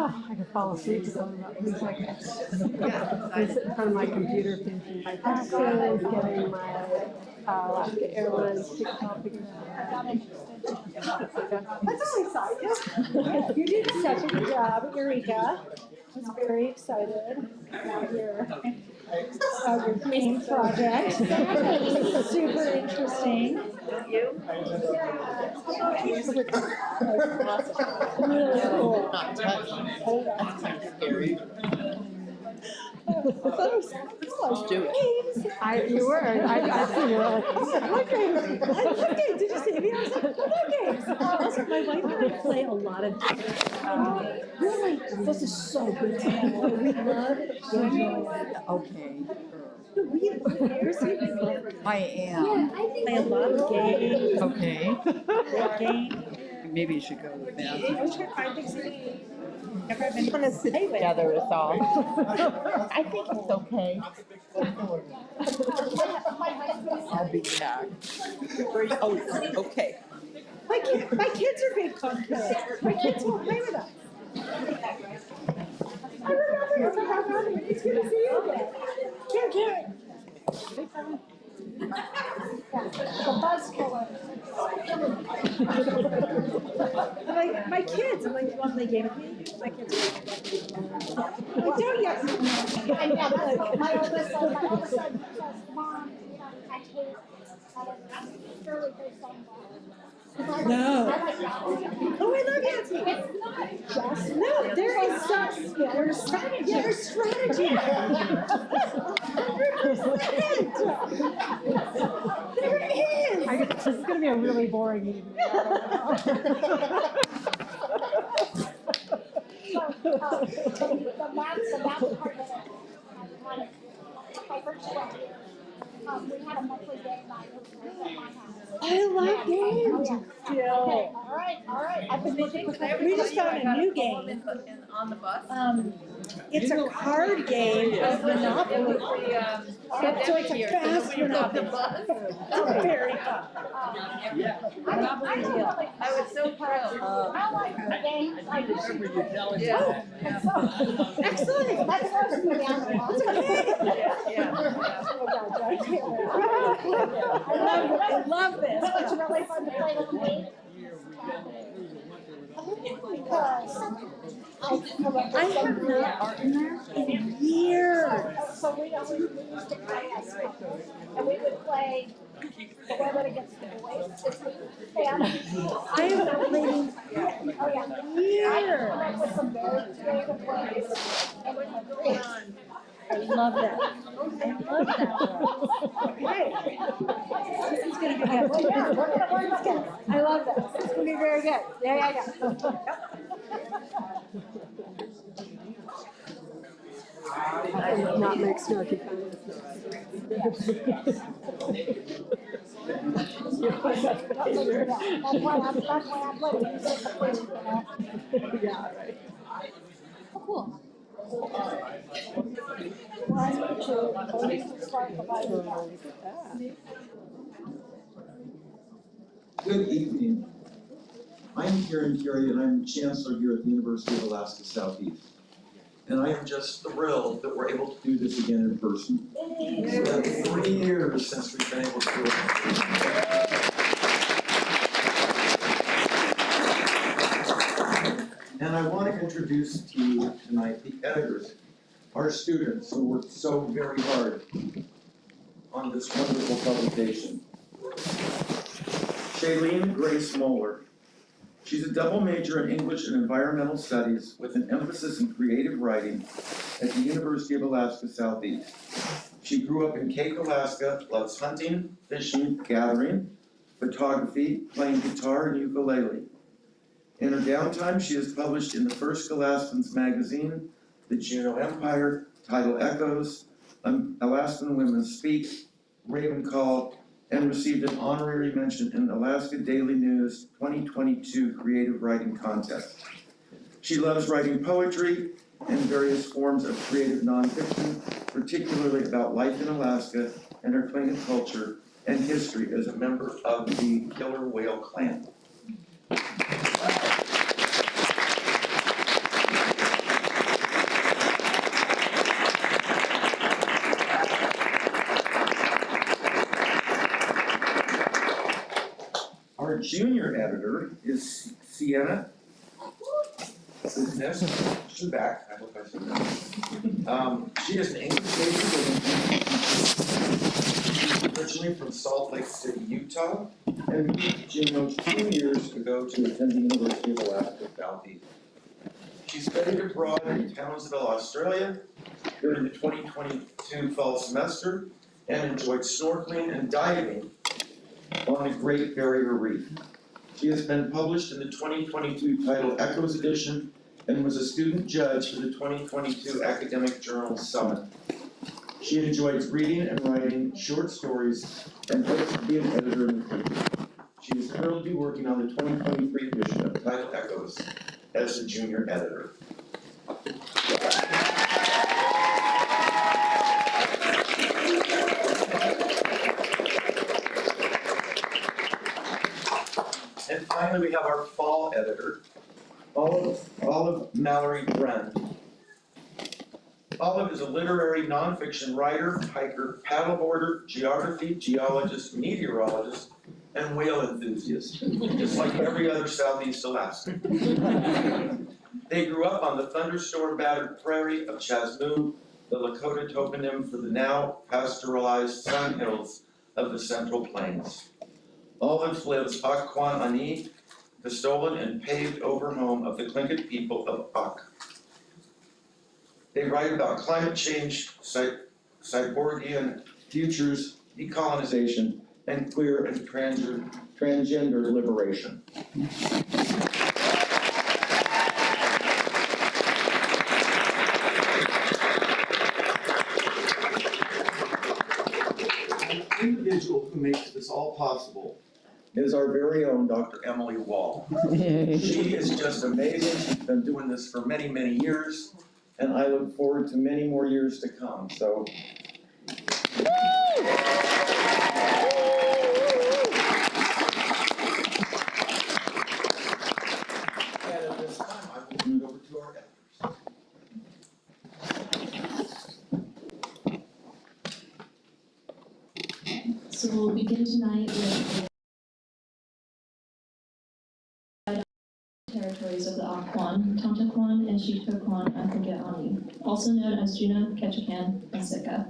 I could fall asleep in about 3 seconds. I sit in front of my computer finishing my taxes, getting my Alaska Airlines ticket all figured out. That's all I saw. You did such a good job, Eureka. I was very excited about your main project. Super interesting. You? Really cool. Scary. I thought it was games. You were. I see you. I like games. I love games. Did you see me? I was like, I love games. Also, my wife and I play a lot of games. Really? This is so good to know. We love games. Okay. I am. play a lot of games. Okay. Games. Maybe you should go with that. I was trying to find things that never been Want to sit together is all. I think it's okay. I'll be back. Oh, okay. My kids are big fun kids. My kids will play with us. I remember it's good to see you again. Here. The bus killer. My kids. I'm like, you want to play a game with me? My kids are like, don't yet. My oldest son says, Mom, I hate Shirley Bassong. No. Oh, I love Yancy. It's not just. No, there's strategy. Yeah, there's strategy. 100%. There is. This is going to be a really boring evening. The math part of it, my first one, we had a monthly game night at my house. I love games. Okay, all right. I've been looking for We just found a new game. On the bus? It's a card game of Monopoly. So it's a fast Monopoly. It's very fun. I was so proud. I like the games. I just. Yeah. Excellent. That's supposed to be down the I love this. It's really fun to play with me. Because I have not art in there in years. so we used to play as and we would play the women against the boys. And I have not played in years. I with some very creative ways. I love that. Okay. This is going to be good. Yeah, we're gonna work together. I love this. It's going to be very good. Yeah. I would not make snarky comments. That's why I'm letting you say the first, you know. Yeah, right. Oh, cool. 1, 2, start the light. Good evening. I'm Karen Carey, and I'm Chancellor here at the University of Alaska Southeast. And I am just thrilled that we're able to do this again in person. It's been 3 years since we've been able to do it. And I want to introduce to you tonight the editors, our students who worked so very hard on this wonderful publication. Shailene Grace Moeller. She's a double major in English and Environmental Studies with an emphasis in creative writing at the University of Alaska Southeast. She grew up in Cape, Alaska, loves hunting, fishing, gathering, photography, playing guitar and ukulele. In her downtime, she has published in the First Alaskans magazine, the Juneau Empire, Tidal Echoes, Alaskan Women Speak, Raven Call, and received an honorary mention in Alaska Daily News 2022 Creative Writing Contest. She loves writing poetry and various forms of creative nonfiction, particularly about life in Alaska and her Tlingit culture and history as a member of the Killer Whale Clan. junior editor is Sienna. She's back. I hope I said that. She is an English major originally from Salt Lake City, Utah, and moved to Juneau 2 years ago to attend the University of Alaska Southeast. She studied abroad in Townsville, Australia during the 2022 fall semester and enjoyed snorkeling and diving on the Great Barrier Reef. She has been published in the 2022 Tidal Echoes edition and was a student judge for the 2022 Academic Journal Summit. She enjoys reading and writing short stories and hopes to be an editor in the future. She is thrilled to be working on the 2023 edition of Tidal Echoes as a junior editor. And finally, we have our fall editor, Olive Mallory Bren. Olive is a literary nonfiction writer, hiker, paddleboarder, geography, geologist, meteorologist, and whale enthusiast, just like every other Southeast Alaskan. They grew up on the thunderstorm-battered prairie of Chasmoo, the Lakota toponym for the now pastoralized sun hills of the Central Plains. Olive lives Akwan Ani, the stolen and paved over home of the Tlingit people of Ak. They write about climate change, cyborgian futures, decolonization, and queer and transgender liberation. The individual who makes this all possible is our very own Dr. Emily Wall. She is just amazing. She's been doing this for many, many years, and I look forward to many more years to come. So. And at this time, I will turn it over to our editors. So we'll begin tonight with the territories of the Akwan, Tontaquan, and Shitoquan Akaga'ani, also known as Juna, Ketchikan, and Sika.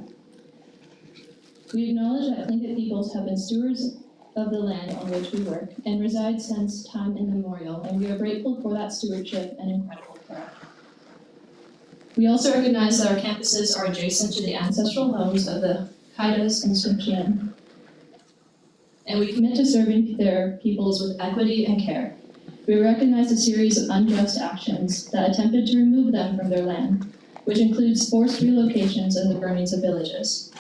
We acknowledge that Tlingit peoples have been stewards of the land on which we work and reside since time immemorial, and we are grateful for that stewardship and incredible care. We also recognize that our campuses are adjacent to the ancestral homes of the Haidas and Tsimshian, and we commit to serving their peoples with equity and care. We recognize a series of unjust actions that attempted to remove them from their land, which includes forced relocations and the burnings of villages.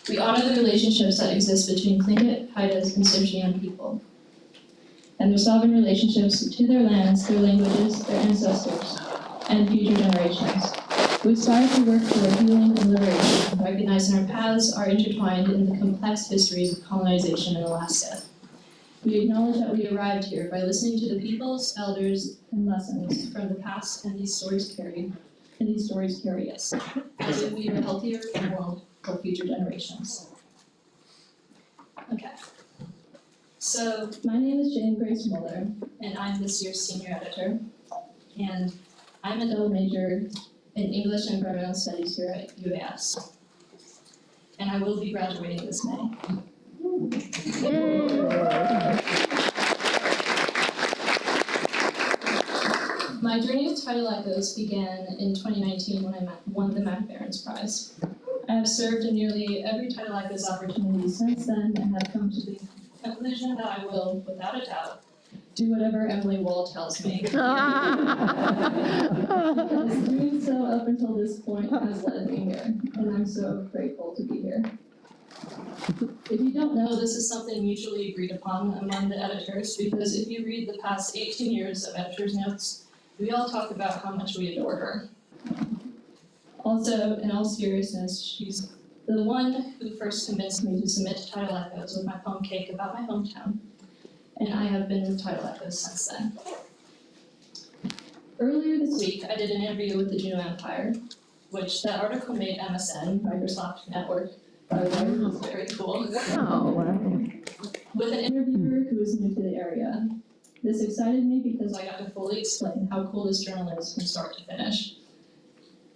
We honor the relationships that exist between Tlingit, Haidas, and Tsimshian people, and their sovereign relationships to their lands, their languages, their ancestors, and future generations. We strive to work toward healing and liberation, recognizing our paths are intertwined in the complex histories of colonization in Alaska. We acknowledge that we arrived here by listening to the peoples, elders, and lessons from the past, and these stories carry us, as if we were a healthier world for future generations. Okay. So my name is Jane Grace Muller, and I'm this year's senior editor, and I'm a double major in English and Environmental Studies here at UAS. And I will be graduating this May. My journey with Tidal Echoes began in 2019 when I won the Mac Barron's Prize. I have served in nearly every Tidal Echoes opportunity since then and have come to the conclusion that I will, without a doubt, do whatever Emily Wall tells me. Because doing so up until this point has led me here, and I'm so grateful to be here. If you don't know, this is something mutually agreed upon among the editors, because if you read the past 18 years of editors' notes, we all talk about how much we adore her. Also, in all seriousness, she's the one who first convinced me to submit to Tidal Echoes with my poem Cake about my hometown, and I have been with Tidal Echoes since then. Earlier this week, I did an interview with the Juneau Empire, which that article made MSN, Microsoft Network, by the way, it was very cool. Oh, wow. With an interviewer who is new to the area. This excited me because I got to fully explain how cool this journal is from start to finish.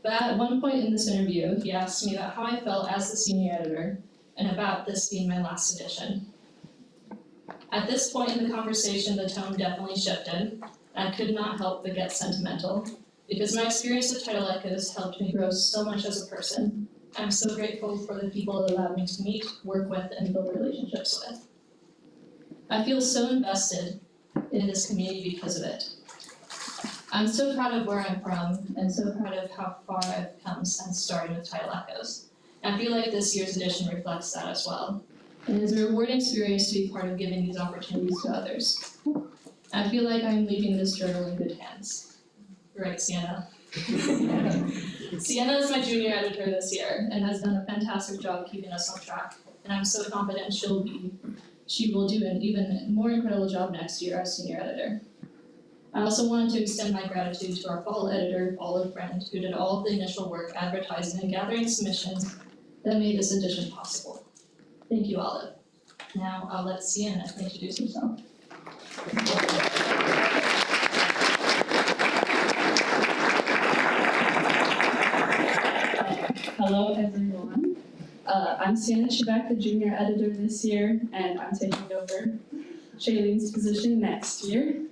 But at one point in this interview, he asked me about how I felt as the senior editor and about this being my last edition. At this point in the conversation, the tone definitely shifted, and I could not help but get sentimental, because my experience with Tidal Echoes helped me grow so much as a person. I'm so grateful for the people it allowed me to meet, work with, and build relationships with. I feel so invested in this community because of it. I'm so proud of where I'm from, and so proud of how far I've come since starting with Tidal Echoes. I feel like this year's edition reflects that as well. And it's a rewarding experience to be part of giving these opportunities to others. I feel like I'm leaving this journal in good hands. Right, Sienna? Sienna is my junior editor this year and has done a fantastic job keeping us on track. And I'm so confident she will do an even more incredible job next year as senior editor. I also wanted to extend my gratitude to our fall editor, Olive Brand, who did all of the initial work advertising and gathering submissions that made this edition possible. Thank you, Olive. Now I'll let Sienna introduce herself. Hello, everyone. I'm Sienna Chibak, the junior editor this year, and I'm taking over Shailene's position next year.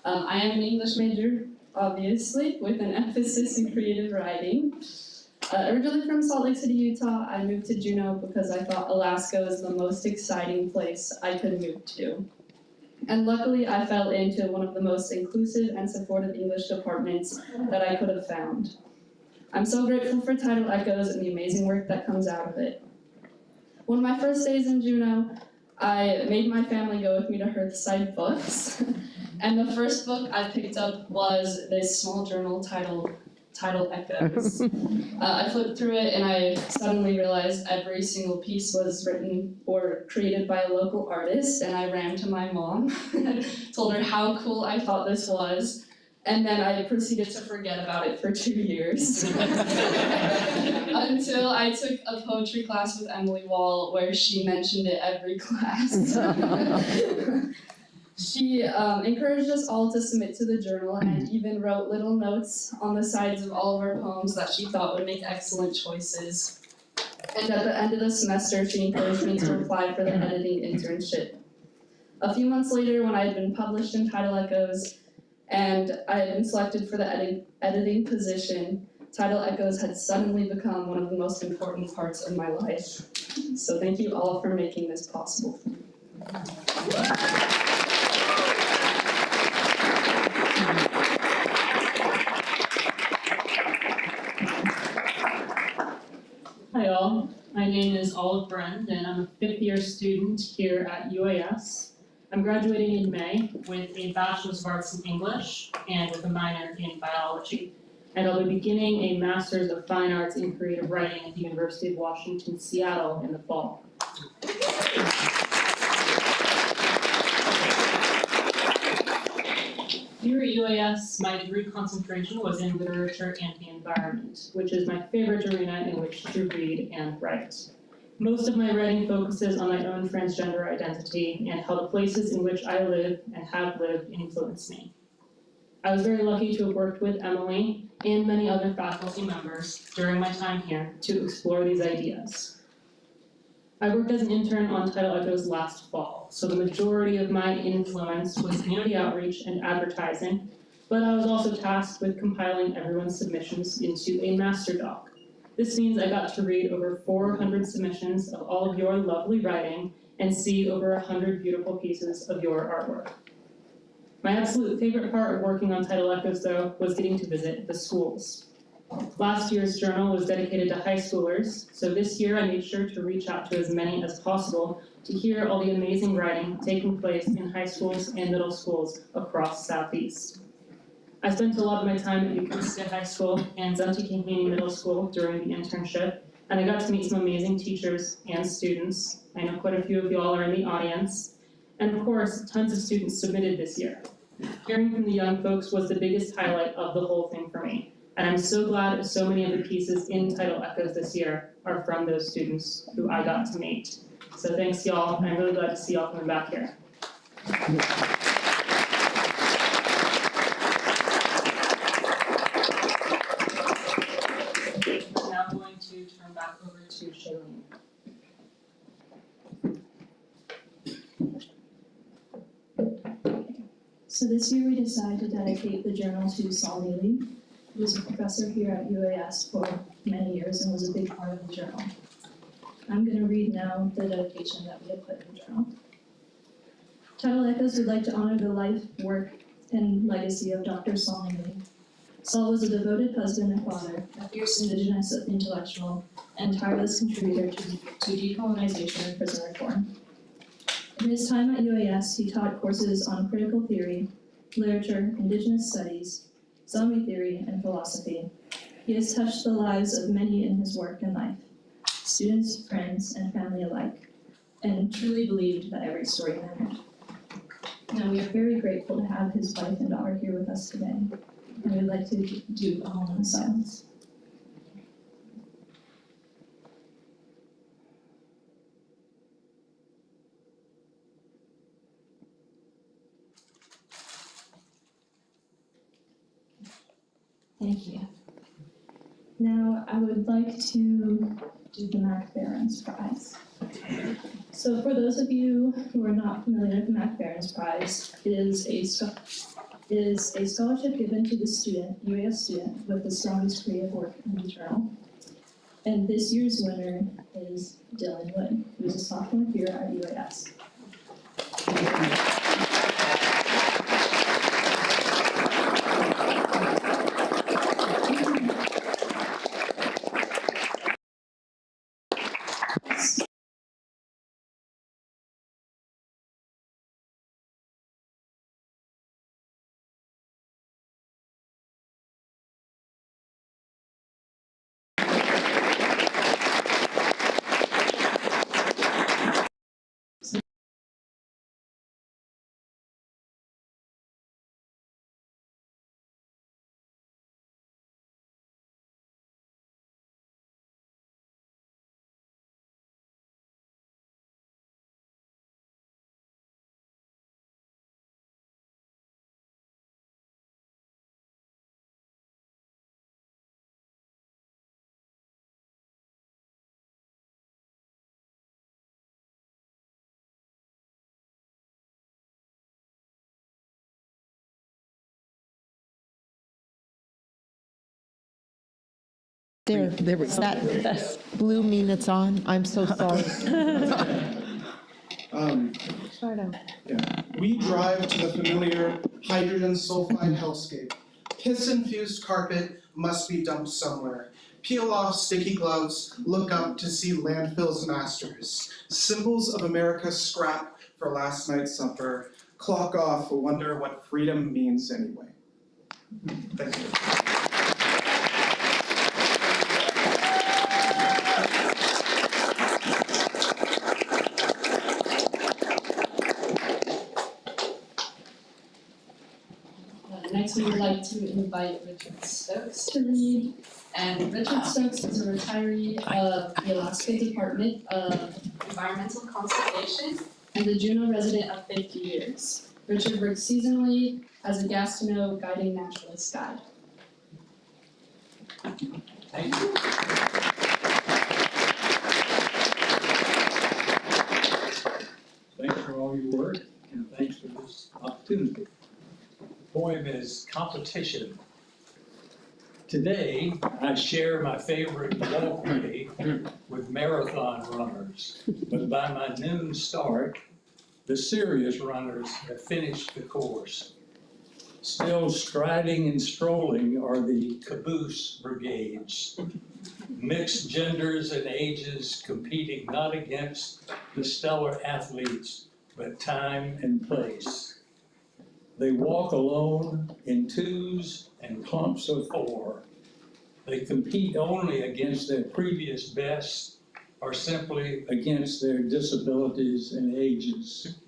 I am an English major, obviously, with an emphasis in creative writing. Originally from Salt Lake City, Utah, I moved to Juneau because I thought Alaska was the most exciting place I could move to. And luckily, I fell into one of the most inclusive and supportive English departments that I could have found. I'm so grateful for Tidal Echoes and the amazing work that comes out of it. One of my first days in Juneau, I made my family go with me to Hearthside Books. And the first book I picked up was this small journal titled Tidal Echoes. I flipped through it and I suddenly realized every single piece was written or created by a local artist, and I ran to my mom and told her how cool I thought this was, and then I proceeded to forget about it for 2 years. Until I took a poetry class with Emily Wall where she mentioned it every class. She encouraged us all to submit to the journal and even wrote little notes on the sides of all of our poems that she thought would make excellent choices. And at the end of the semester, she encouraged me to apply for the editing internship. A few months later, when I had been published in Tidal Echoes and I had been selected for the editing position, Tidal Echoes had suddenly become one of the most important parts of my life. So thank you all for making this possible. Hi all, my name is Olive Brand and I'm a 5th year student here at UAS. I'm graduating in May with a Bachelor's of Arts in English and with a minor in biology. And I'll be beginning a Master's of Fine Arts in Creative Writing at the University of Washington, Seattle in the fall. Here at UAS, my degree concentration was in literature and the environment, which is my favorite arena in which to read and write. Most of my writing focuses on my own transgender identity and how the places in which I live and have lived influence me. I was very lucky to have worked with Emily and many other faculty members during my time here to explore these ideas. I worked as an intern on Tidal Echoes last fall, so the majority of my influence was community outreach and advertising, but I was also tasked with compiling everyone's submissions into a master doc. This means I got to read over 400 submissions of all of your lovely writing and see over 100 beautiful pieces of your artwork. My absolute favorite part of working on Tidal Echoes, though, was getting to visit the schools. Last year's journal was dedicated to high schoolers, so this year I made sure to reach out to as many as possible to hear all the amazing writing taking place in high schools and middle schools across Southeast. I spent a lot of my time at Eucharistia High School and Zunti Middle School during the internship, and I got to meet some amazing teachers and students. I know quite a few of you all are in the audience, and of course, tons of students submitted this year. Hearing from the young folks was the biggest highlight of the whole thing for me. And I'm so glad so many of the pieces in Tidal Echoes this year are from those students who I got to meet. So thanks y'all, and I'm really glad to see y'all coming back here. I'm now going to turn back over to Shailene. So this year we decided to dedicate the journal to Saul Neely, who was a professor here at UAS for many years and was a big part of the journal. I'm going to read now the dedication that we have put in the journal. Tidal Echoes would like to honor the life, work, and legacy of Dr. Saul Neely. Saul was a devoted husband and father, a fierce indigenous intellectual, and tireless contributor to decolonization and prison reform. In his time at UAS, he taught courses on critical theory, literature, indigenous studies, zombie theory, and philosophy. He has touched the lives of many in his work and life, students, friends, and family alike, and truly believed that every story mattered. Now, we are very grateful to have his wife and daughter here with us today, and we'd like to do a moment of silence. Thank you. Now, I would like to do the Mac Barron's Prize. So for those of you who are not familiar with the Mac Barron's Prize, it is a scholarship given to the student, UAS student, with the strongest creative work in the journal. And this year's winner is Dylan Wood, who is a sophomore here at UAS. There we go. That blue mean it's on? I'm so sorry. We drive to the familiar hydrogen sulfide hellscape. Piss-infused carpet must be dumped somewhere. Peel off sticky gloves, look up to see landfill's masters. Symbols of America's scrap for last night's supper. Clock off, wonder what freedom means anyway. Thank you. Next, we would like to invite Richard Stokes to read. And Richard Stokes is a retiree of the Alaska Department of Environmental Conservation and the Juneau resident of 50 years. Richard works seasonally as a Gastineau guiding naturalist guide. Thank you. Thanks for all your work, and thanks for this opportunity. The poem is Competition. Today, I share my favorite walkway with marathon runners, but by my noon start, the serious runners have finished the course. Still striding and strolling are the caboose brigades, mixed genders and ages competing not against the stellar athletes, but time and place. They walk alone in twos and clumps of four. They compete only against their previous best or simply against their disabilities and ages.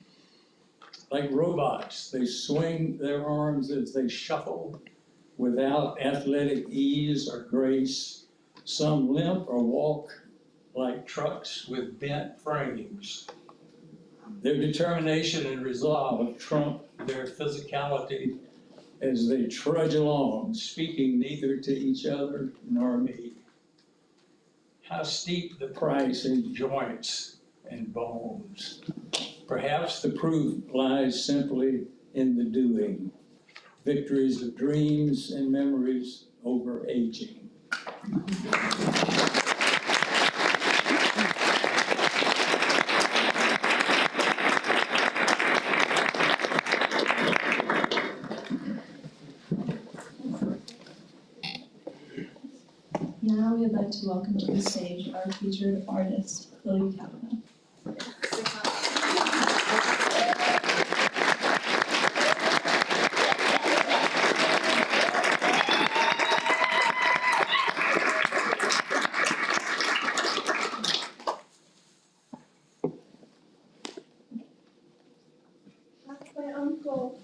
Like robots, they swing their arms as they shuffle without athletic ease or grace. Some limp or walk like trucks with bent frames. Their determination and resolve trump their physicality as they trudge along, speaking neither to each other nor me. How steep the price in joints and bones. Perhaps the proof lies simply in the doing. Victories of dreams and memories over aging. Now we would like to welcome to the stage our featured artist, Chloe Kavanaugh. That's my uncle.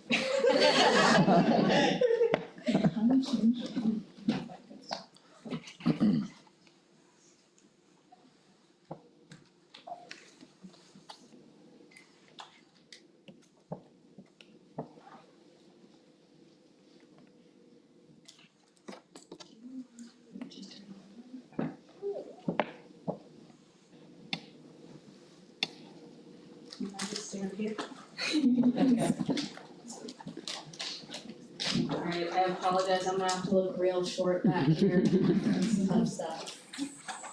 Alright, I apologize, I'm gonna have to look real short back here. That's tough stuff.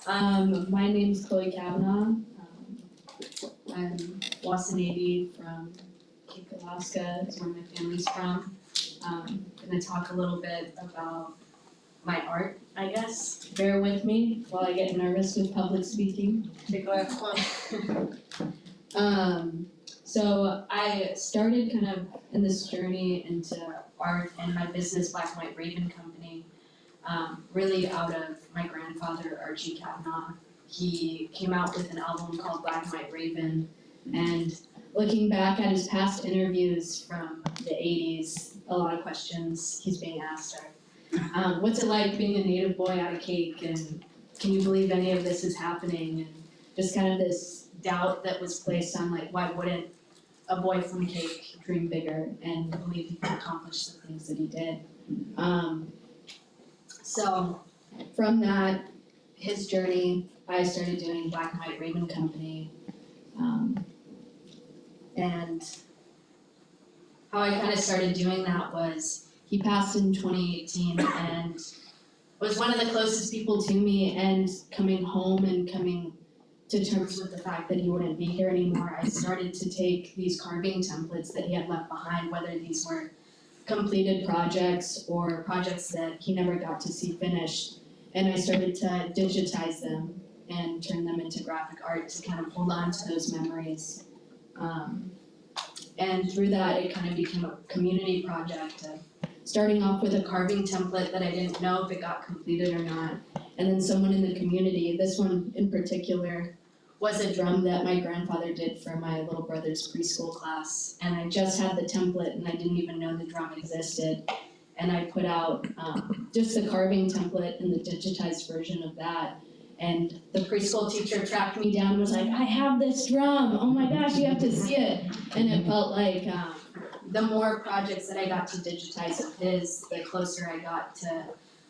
My name's Chloe Kavanaugh. I'm Wasanadi from Cape Alaska, is where my family's from. Gonna talk a little bit about my art, I guess. Bear with me while I get nervous with public speaking. Take a So I started kind of in this journey into art and my business, Black and White Raven Company, really out of my grandfather, Archie Kavanaugh. He came out with an album called Black and White Raven, and looking back at his past interviews from the 80s, a lot of questions he's being asked are, what's it like being a native boy out of Cake, and can you believe any of this is happening, and just kind of this doubt that was placed on like, why wouldn't a boy from Cake dream bigger and believe he could accomplish the things that he did. So from that, his journey, I started doing Black and White Raven Company. And how I kind of started doing that was, he passed in 2018 and was one of the closest people to me, and coming home and coming to terms with the fact that he wouldn't be here anymore, I started to take these carving templates that he had left behind, whether these were completed projects or projects that he never got to see finished, and I started to digitize them and turn them into graphic art to kind of hold on to those memories. And through that, it kind of became a community project of starting off with a carving template that I didn't know if it got completed or not. And then someone in the community, this one in particular, was a drum that my grandfather did for my little brother's preschool class. And I just had the template and I didn't even know the drum existed. And I put out just the carving template and the digitized version of that. And the preschool teacher tracked me down and was like, I have this drum, oh my gosh, you have to see it. And it felt like the more projects that I got to digitize of his, the closer I got to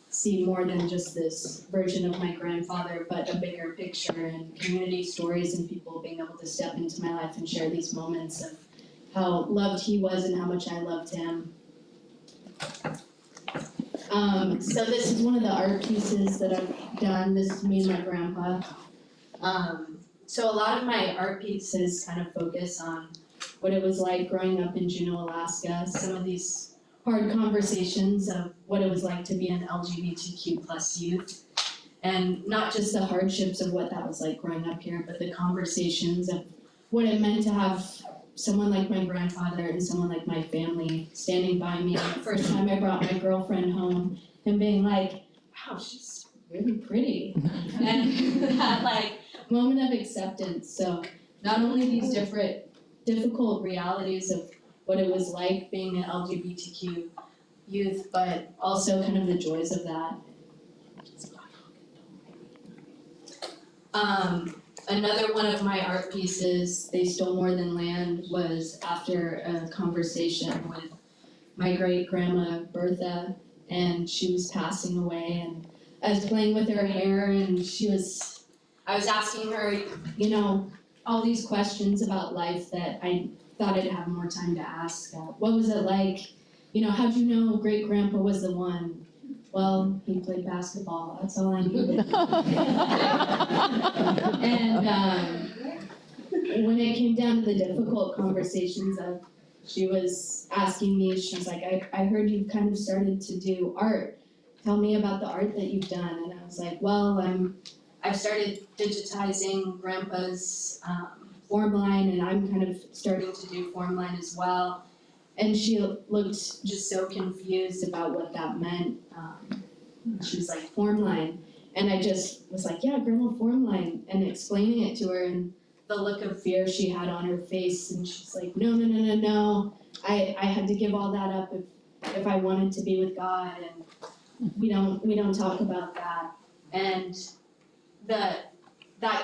see more than just this version of my grandfather, but a bigger picture and community stories and people being able to step into my life and share these moments of how loved he was and how much I loved him. So this is one of the art pieces that I've done. This is me and my grandpa. So a lot of my art pieces kind of focus on what it was like growing up in Juneau, Alaska, some of these hard conversations of what it was like to be an LGBTQ plus youth, and not just the hardships of what that was like growing up here, but the conversations of what it meant to have someone like my grandfather and someone like my family standing by me. The first time I brought my girlfriend home and being like, wow, she's really pretty. And that like moment of acceptance. So not only these difficult realities of what it was like being an LGBTQ youth, but also kind of the joys of that. Another one of my art pieces, They Stole More Than Land, was after a conversation with my great-grandma Bertha, and she was passing away, and I was playing with her hair, and I was asking her, you know, all these questions about life that I thought I'd have more time to ask. What was it like? You know, how'd you know great-grandpa was the one? Well, he played basketball, that's all I needed. And when it came down to the difficult conversations of, she was asking me, she's like, I heard you've kind of started to do art. Tell me about the art that you've done. And I was like, well, I've started digitizing Grandpa's form line, and I'm kind of starting to do form line as well. And she looked just so confused about what that meant. She was like, form line. And I just was like, yeah, Grandma, form line, and explaining it to her, and the look of fear she had on her face, and she's like, no. I had to give all that up if I wanted to be with God, and we don't talk about that. And that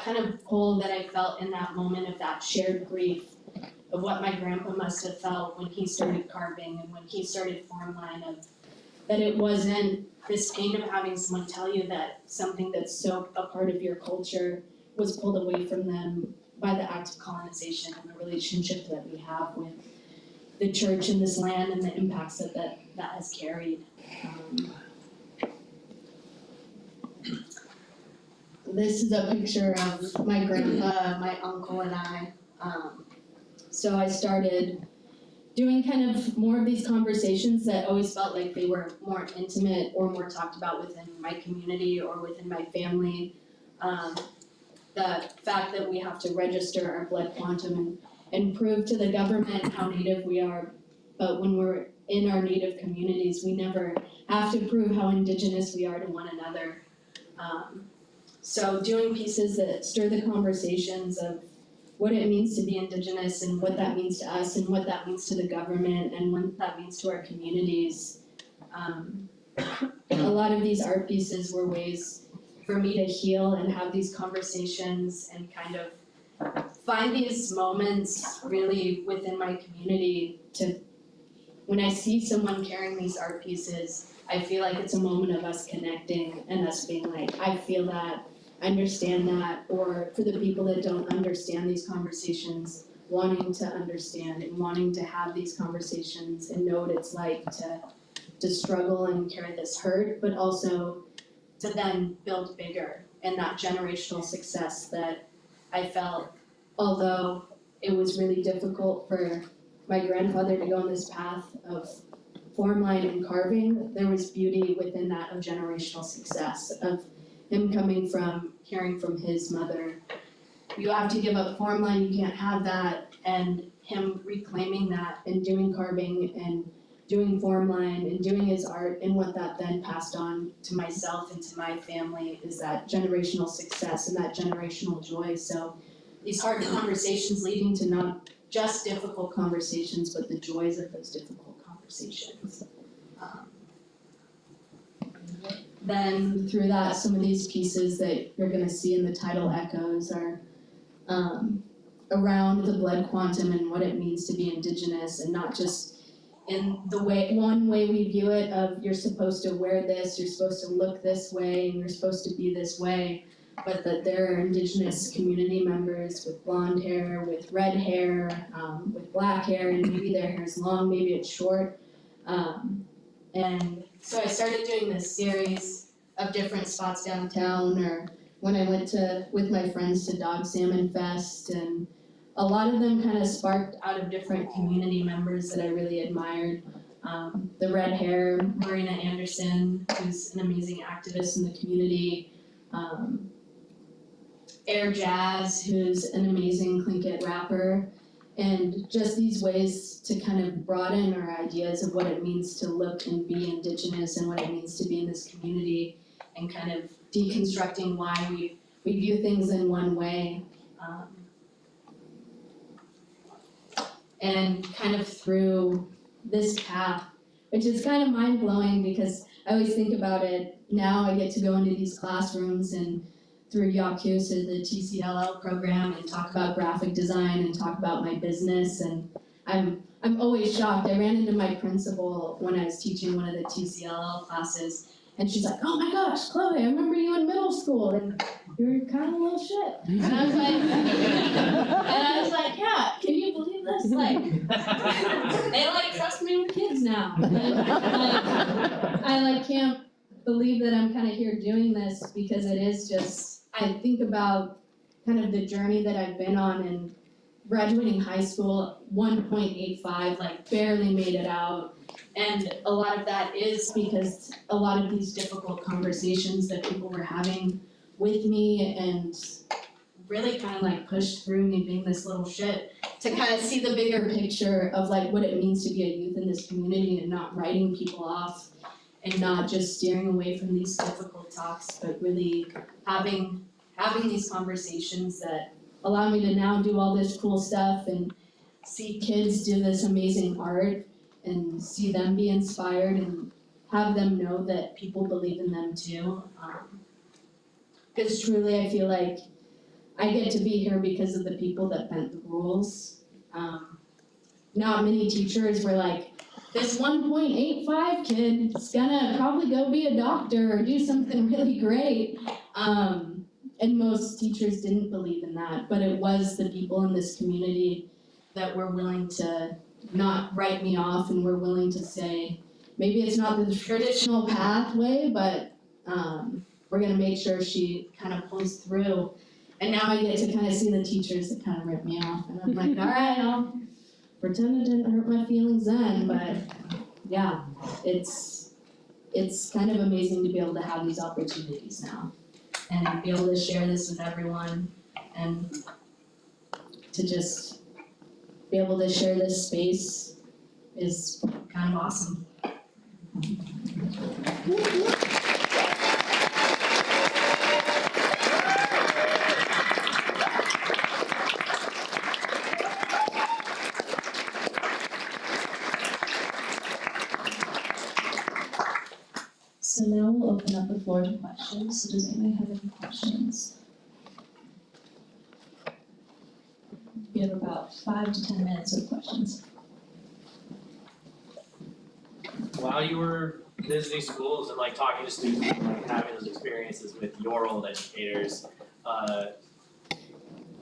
kind of pull that I felt in that moment of that shared grief of what my grandpa must have felt when he started carving and when he started form line, of that it wasn't this pain of having someone tell you that something that's so a part of your culture was pulled away from them by the act of colonization and the relationship that we have with the church in this land and the impacts that has carried. This is a picture of my grandpa, my uncle, and I. So I started doing kind of more of these conversations that always felt like they were more intimate or more talked about within my community or within my family. The fact that we have to register our blood quantum and prove to the government how Native we are, but when we're in our Native communities, we never have to prove how Indigenous we are to one another. So doing pieces that stir the conversations of what it means to be Indigenous and what that means to us and what that means to the government and what that means to our communities. A lot of these art pieces were ways for me to heal and have these conversations and kind of find these moments really within my community to, when I see someone carrying these art pieces, I feel like it's a moment of us connecting and us being like, I feel that, I understand that, or for the people that don't understand these conversations, wanting to understand and wanting to have these conversations and know what it's like to struggle and carry this hurt, but also to then build bigger and that generational success that I felt, although it was really difficult for my grandfather to go on this path of form line and carving, there was beauty within that of generational success, of him coming from, hearing from his mother, you have to give up form line, you can't have that, and him reclaiming that and doing carving and doing form line and doing his art, and what that then passed on to myself and to my family is that generational success and that generational joy. So these hard conversations leading to not just difficult conversations, but the joys of those difficult conversations. Then through that, some of these pieces that you're gonna see in the Tidal Echoes are around the blood quantum and what it means to be Indigenous, and not just in the one way we view it of you're supposed to wear this, you're supposed to look this way, and you're supposed to be this way, but that there are Indigenous community members with blonde hair, with red hair, with black hair, and maybe their hair is long, maybe it's short. And so I started doing this series of different spots downtown, or when I went with my friends to Dog Salmon Fest, and a lot of them kind of sparked out of different community members that I really admired. The red hair, Marina Anderson, who's an amazing activist in the community. Air Jazz, who's an amazing Tlingit rapper. And just these ways to kind of broaden our ideas of what it means to look and be Indigenous and what it means to be in this community, and kind of deconstructing why we view things in one way. And kind of through this path, which is kind of mind-blowing because I always think about it now. I get to go into these classrooms and through Yaku, so the TCLL program, and talk about graphic design and talk about my business. And I'm always shocked. I ran into my principal when I was teaching one of the TCLL classes, and she's like, "Oh my gosh, Chloe, I remember you in middle school, and you're kind of a little shit." And I was like, "Yeah, can you believe this? Like, they like trust me with kids now." And, I can't believe that I'm kind of here doing this, because it is just, I think about kind of the journey that I've been on, and graduating high school, 1.85, like barely made it out. And a lot of that is because a lot of these difficult conversations that people were having with me, and really kind of like pushed through me being this little shit to kind of see the bigger picture of like what it means to be a youth in this community, and not writing people off, and not just steering away from these difficult talks, but really having these conversations that allow me to now do all this cool stuff, and see kids do this amazing art, and see them be inspired, and have them know that people believe in them too. Because truly I feel like I get to be here because of the people that bent the rules. Not many teachers were like, "This 1.85 kid is gonna probably go be a doctor or do something really great." And most teachers didn't believe in that, but it was the people in this community that were willing to not write me off, and were willing to say, maybe it's not the traditional pathway, but we're gonna make sure she kind of pulls through. And now I get to kind of see the teachers that kind of rip me off, and I'm like, all right, I'll pretend it didn't hurt my feelings then, but yeah, it's kind of amazing to be able to have these opportunities now, and be able to share this with everyone, and to just be able to share this space is kind of awesome. So now we'll open up the floor to questions. So does anybody have any questions? We have about 5 to 10 minutes of questions. While you were visiting schools and like talking to students and like having those experiences with your old educators,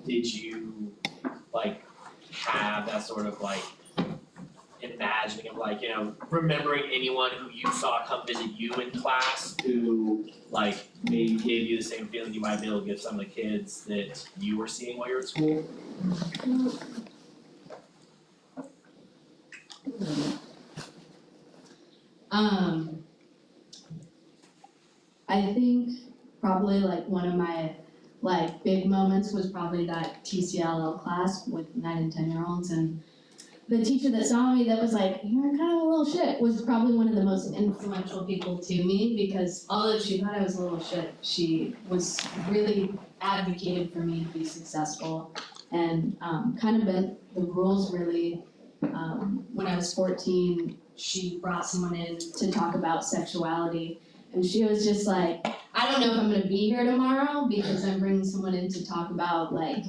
did you like have that sort of like imagining of like, you know, remembering anyone who you saw come visit you in class who like maybe gave you the same feeling you might be able to give some of the kids that you were seeing while you were at school? I think probably like one of my like big moments was probably that TCLL class with 9 and 10-year-olds, and the teacher that saw me that was like, "You're kind of a little shit," was probably one of the most influential people to me, because although she thought I was a little shit, she was really advocated for me to be successful, and kind of bent the rules really. When I was 14, she brought someone in to talk about sexuality, and she was just like, "I don't know if I'm gonna be here tomorrow because I'm bringing someone in to talk about like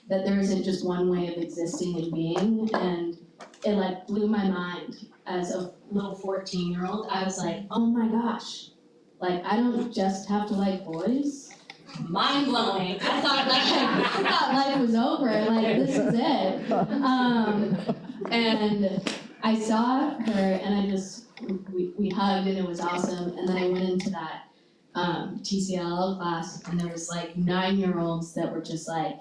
that there isn't just one way of existing and being," and it like blew my mind as a little 14-year-old. I was like, oh my gosh, like I don't just have to like boys. Mind blowing. I thought life was over, like this is it. And I saw her and we hugged and it was awesome. And then I went into that TCLL class and there was like 9-year-olds that were just like,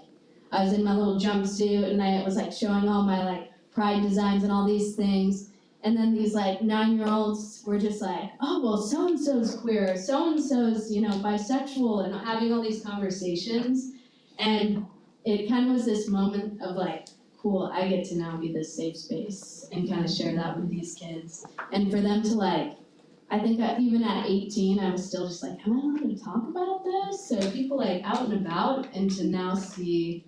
I was in my little jumpsuit and I was like showing all my like pride designs and all these things. And then these like 9-year-olds were just like, "Oh, well, so-and-so's queer, so-and-so's, you know, bisexual," and having all these conversations. And it kind of was this moment of like, cool, I get to now be this safe space and kind of share that with these kids. And for them to like, I think that even at 18, I was still just like, am I allowed to talk about this? So people like out and about, and to now see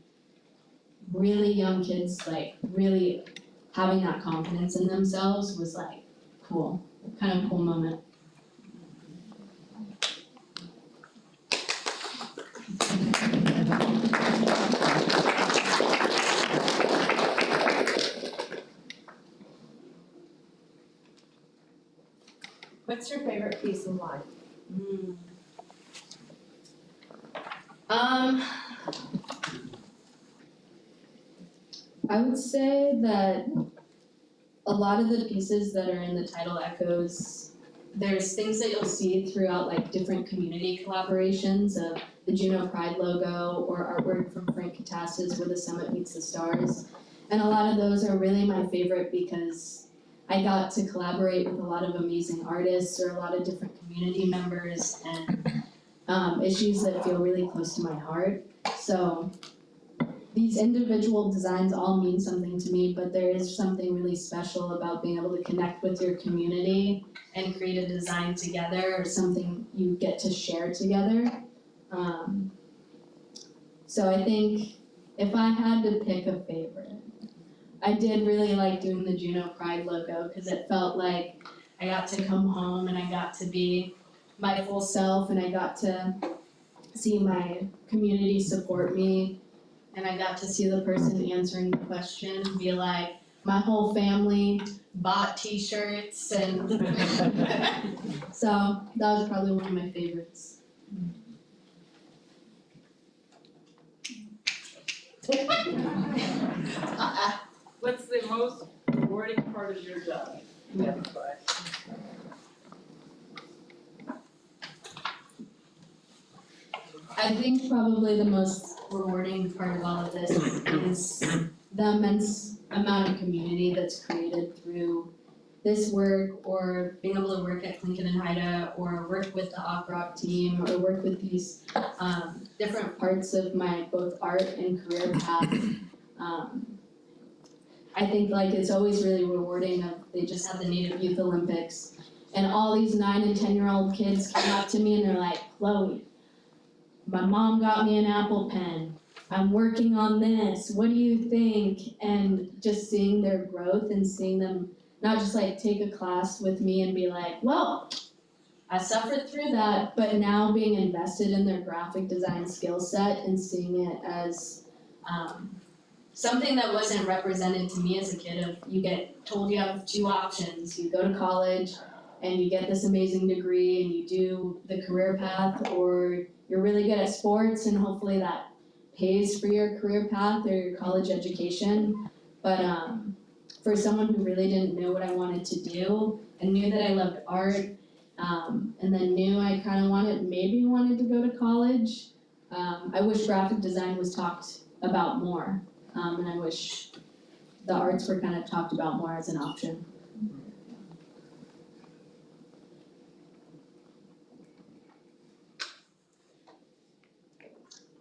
really young kids like really having that confidence in themselves was like cool, kind of a cool moment. What's your favorite piece of life? I would say that a lot of the pieces that are in the Tidal Echoes, there's things that you'll see throughout like different community collaborations of the Juneau Pride logo or artwork from Frank Katas's Where the Summit Meets the Stars. And a lot of those are really my favorite because I got to collaborate with a lot of amazing artists or a lot of different community members and issues that feel really close to my heart. So these individual designs all mean something to me, but there is something really special about being able to connect with your community and create a design together or something you get to share together. So I think if I had to pick a favorite, I did really like doing the Juneau Pride logo because it felt like I got to come home and I got to be my full self and I got to see my community support me and I got to see the person answering the question be like, my whole family bought t-shirts and so that was probably one of my favorites. What's the most rewarding part of your job? Yeah. I think probably the most rewarding part of all of this is the immense amount of community that's created through this work or being able to work at Lincoln and Haida or work with the Op Rock team or work with these different parts of my both art and career path. I think like it's always really rewarding. They just had the Native Youth Olympics and all these 9 and 10-year-old kids came up to me and they're like, Chloe, my mom got me an Apple Pen. I'm working on this. What do you think? And just seeing their growth and seeing them not just like take a class with me and be like, well, I suffered through that, but now being invested in their graphic design skill set and seeing it as something that wasn't represented to me as a kid of you get told you have 2 options. You go to college and you get this amazing degree and you do the career path or you're really good at sports and hopefully that pays for your career path or your college education. But for someone who really didn't know what I wanted to do and knew that I loved art and then knew I kind of maybe wanted to go to college, I wish graphic design was talked about more. And I wish the arts were kind of talked about more as an option.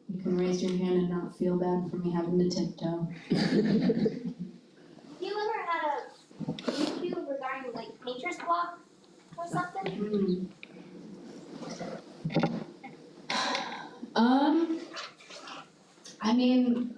You can raise your hand and not feel bad for me having to tiptoe. You ever had a YouTube regarding like nature's block or something? I mean,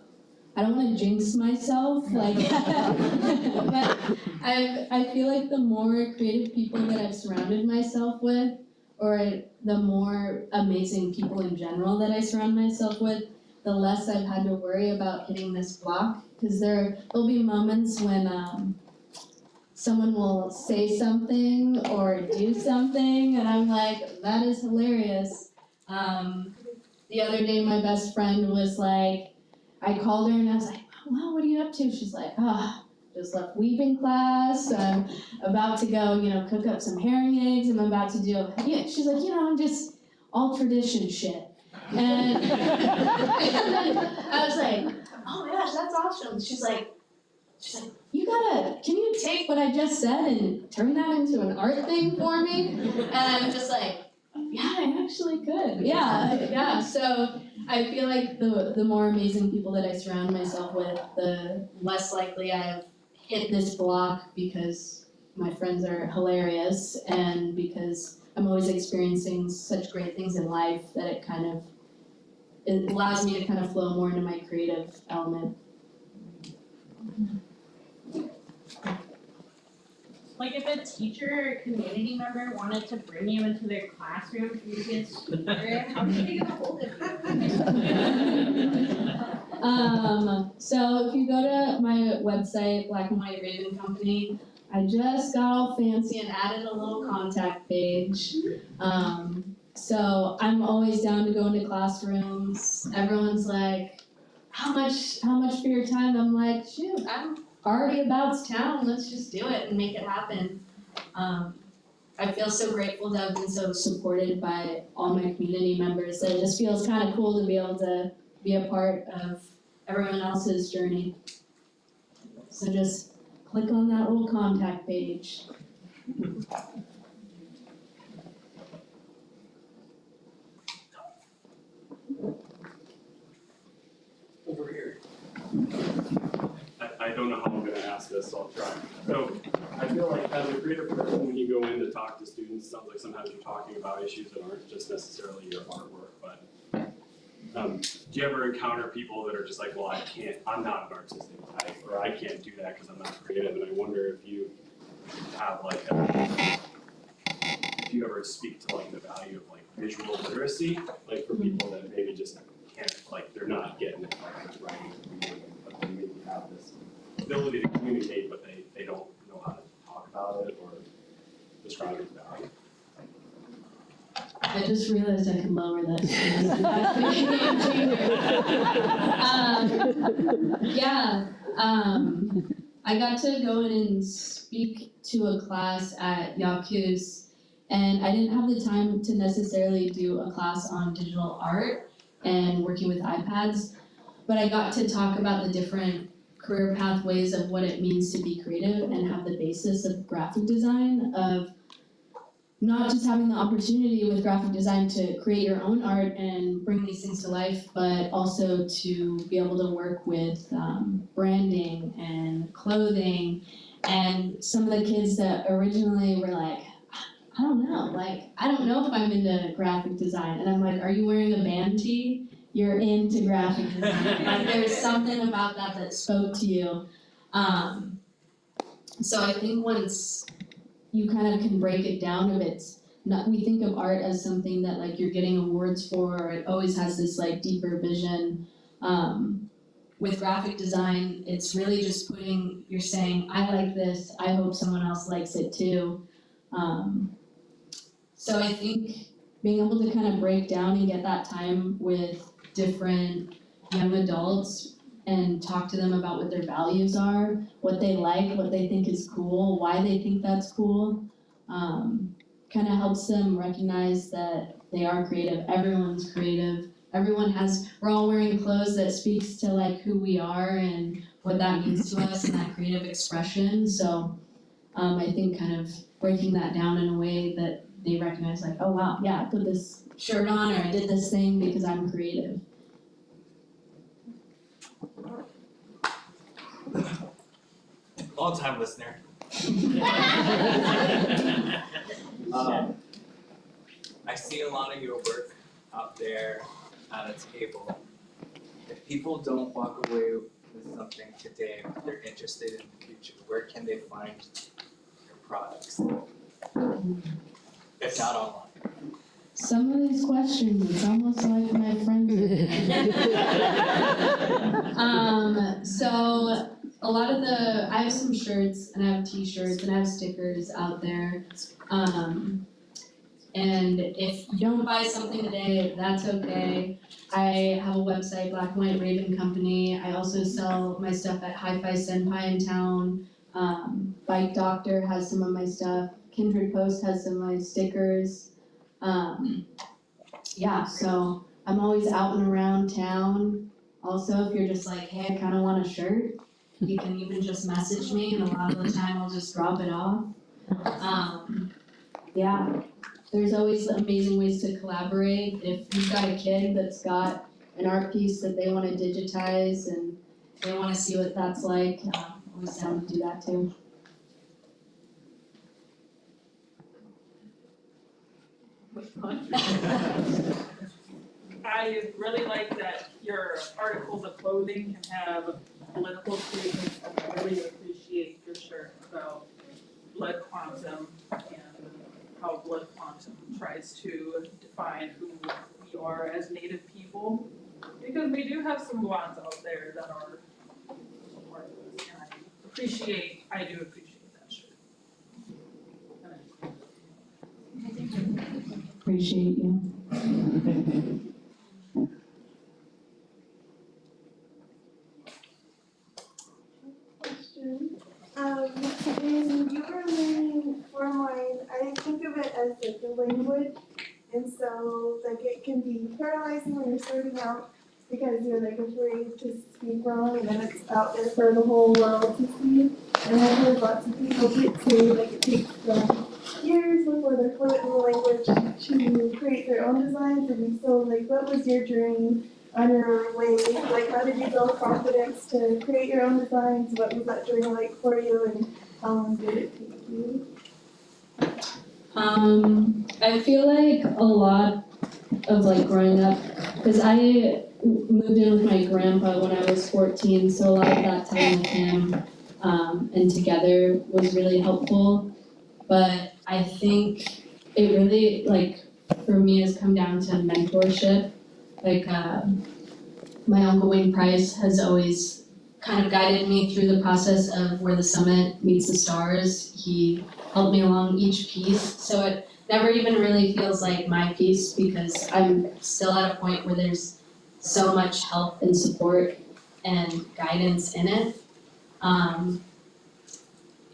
I don't want to jinx myself, like, but I feel like the more creative people that I've surrounded myself with, or the more amazing people in general that I surround myself with, the less I've had to worry about hitting this block. Because there'll be moments when someone will say something or do something, and I'm like, that is hilarious. The other day, my best friend was like, I called her and I was like, well, what are you up to? She's like, just left weaving class. I'm about to go, cook up some herring eggs. I'm about to do, she's like, I'm just all tradition shit. And I was like, oh my gosh, that's awesome. She's like, can you take what I just said and turn that into an art thing for me? And I'm just like, yeah, I actually could. Yeah. So I feel like the more amazing people that I surround myself with, the less likely I've hit this block because my friends are hilarious and because I'm always experiencing such great things in life that it allows me to kind of flow more into my creative element. Like if a teacher or community member wanted to bring you into their classroom for you to get started, how would they get a hold of you? So if you go to my website, Black and White Raven Company, I just got all fancy and added a little contact page. So I'm always down to go into classrooms. Everyone's like, how much for your time? I'm like, shoot, I'm already about town. Let's just do it and make it happen. I feel so grateful to have been so supported by all my community members that it just feels kind of cool to be able to be a part of everyone else's journey. So just click on that little contact page. Over here. I don't know how I'm going to ask this, so I'll try. So I feel like as a creative person, when you go in to talk to students, it sounds like sometimes you're talking about issues that aren't just necessarily your artwork, but do you ever encounter people that are just like, well, I'm not an artistic type, or I can't do that because I'm not creative, and I wonder if you have like if you ever speak to like the value of like visual literacy, like for people that maybe just can't, like they're not getting it like writing or reading, but they maybe have this ability to communicate, but they don't know how to talk about it or describe its value. I just realized I can lower this. I got to go in and speak to a class at Yaku's, and I didn't have the time to necessarily do a class on digital art and working with iPads, but I got to talk about the different career pathways of what it means to be creative and have the basis of graphic design, of not just having the opportunity with graphic design to create your own art and bring these things to life, but also to be able to work with branding and clothing. And some of the kids that originally were like, I don't know if I'm into graphic design. And I'm like, are you wearing a band tee? You're into graphic design. Like there's something about that spoke to you. So I think once you kind of can break it down, if it's not, we think of art as something that like you're getting awards for, or it always has this like deeper vision. With graphic design, it's really just you're saying, I like this, I hope someone else likes it too. So I think being able to kind of break down and get that time with different young adults and talk to them about what their values are, what they like, what they think is cool, why they think that's cool, kind of helps them recognize that they are creative. Everyone's creative. We're all wearing clothes that speaks to like who we are and what that means to us and that creative expression. So I think kind of breaking that down in a way that they recognize like, oh wow, yeah, I put this shirt on or I did this thing because I'm creative. Long time listener. I see a lot of your work out there at a table. If people don't walk away with something today, but they're interested in the future, where can they find your products? If not online. Some of these questions, it's almost like my friends. So a lot of I have some shirts and I have t-shirts and I have stickers out there. And if you don't buy something today, that's okay. I have a website, Black and White Raven Company. I also sell my stuff at Hi-Fi Senpai in town. Bike Doctor has some of my stuff. Kindred Post has some of my stickers. So I'm always out and around town. Also, if you're just like, hey, I kind of want a shirt, you can even just message me, and a lot of the time I'll just drop it off. There's always amazing ways to collaborate. If you've got a kid that's got an art piece that they want to digitize and they want to see what that's like, I'm always down to do that too. I really like that your articles of clothing can have political statements. I really appreciate your shirt about blood quantum and how blood quantum tries to define who we are as Native people. Because we do have some blondes out there that are part of this, and I do appreciate that shirt. Appreciate you. Question. When you were learning form line, I think of it as like a language, and so like it can be paralyzing when you're starting out because you're like afraid to speak wrong, and then it's out there for the whole world to see. And I've heard lots of people get to like it takes them years before they're fluent in the language to create their own designs. And so like, what was your journey on your way? Like, how did you build confidence to create your own designs? What was that journey like for you, and how long did it take you? I feel like a lot of like growing up, because I moved in with my grandpa when I was 14, so a lot of that time with him and together was really helpful. But I think it really, like, for me has come down to mentorship. Like, my uncle Wayne Price has always kind of guided me through the process of where the summit meets the stars. He helped me along each piece, so it never even really feels like my piece because I'm still at a point where there's so much help and support and guidance in it.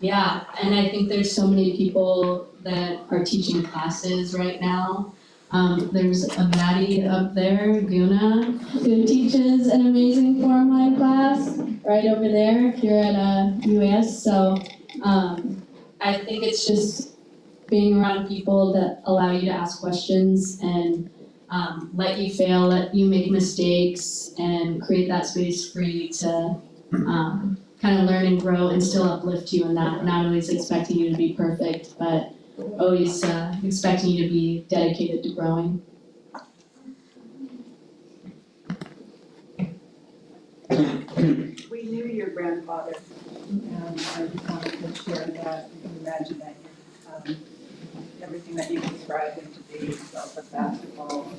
Yeah, and I think there's so many people that are teaching classes right now. There's a Maddie up there, Guna, who teaches an amazing form line class right over there here at UAS. So I think it's just being around people that allow you to ask questions and let you fail, let you make mistakes, and create that space for you to kind of learn and grow and still uplift you, and not always expecting you to be perfect, but always expecting you to be dedicated to growing. We knew your grandfather, and I just wanted to share that. You can imagine that everything that you described him to be, so the basketball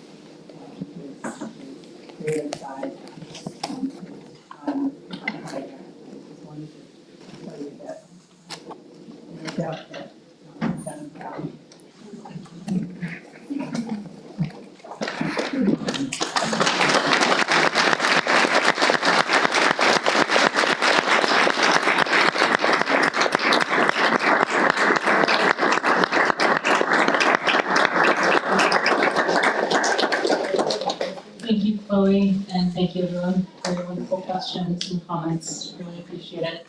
is creative side. I just wanted to tell you that no doubt that I'm proud. Thank you, Chloe, and thank you everyone for your wonderful questions and comments. Really appreciate it.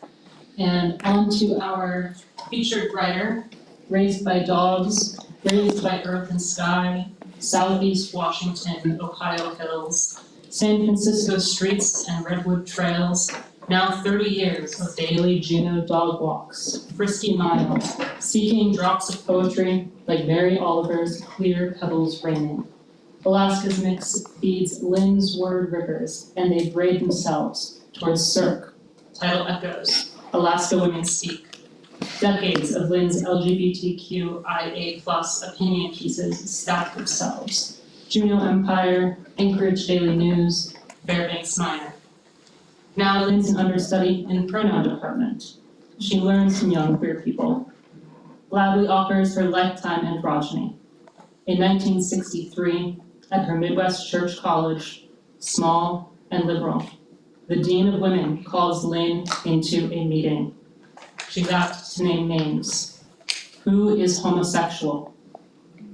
And on to our featured writer, Raised by Dogs, Raised by Earth and Sky, Southeast Washington, Ohio Hills, San Francisco streets and redwood trails, now 30 years of daily Juneau dog walks, frisky miles, seeking drops of poetry like Mary Oliver's clear pebbles raining. Alaska's mix feeds Lynn's word rivers, and they braid themselves towards Cirque, Tidal Echoes, Alaska Women Speak. Decades of Lynn's LGBTQIA+ opinion pieces stack themselves. Juneau Empire, Anchorage Daily News, Fairbanks Minor. Now Lynn's an understudy in the pronoun department. She learns from young queer people. Gladly offers her lifetime androgyny. In 1963, at her Midwest Church College, small and liberal, the Dean of Women calls Lynn into a meeting. She's asked to name names. Who is homosexual?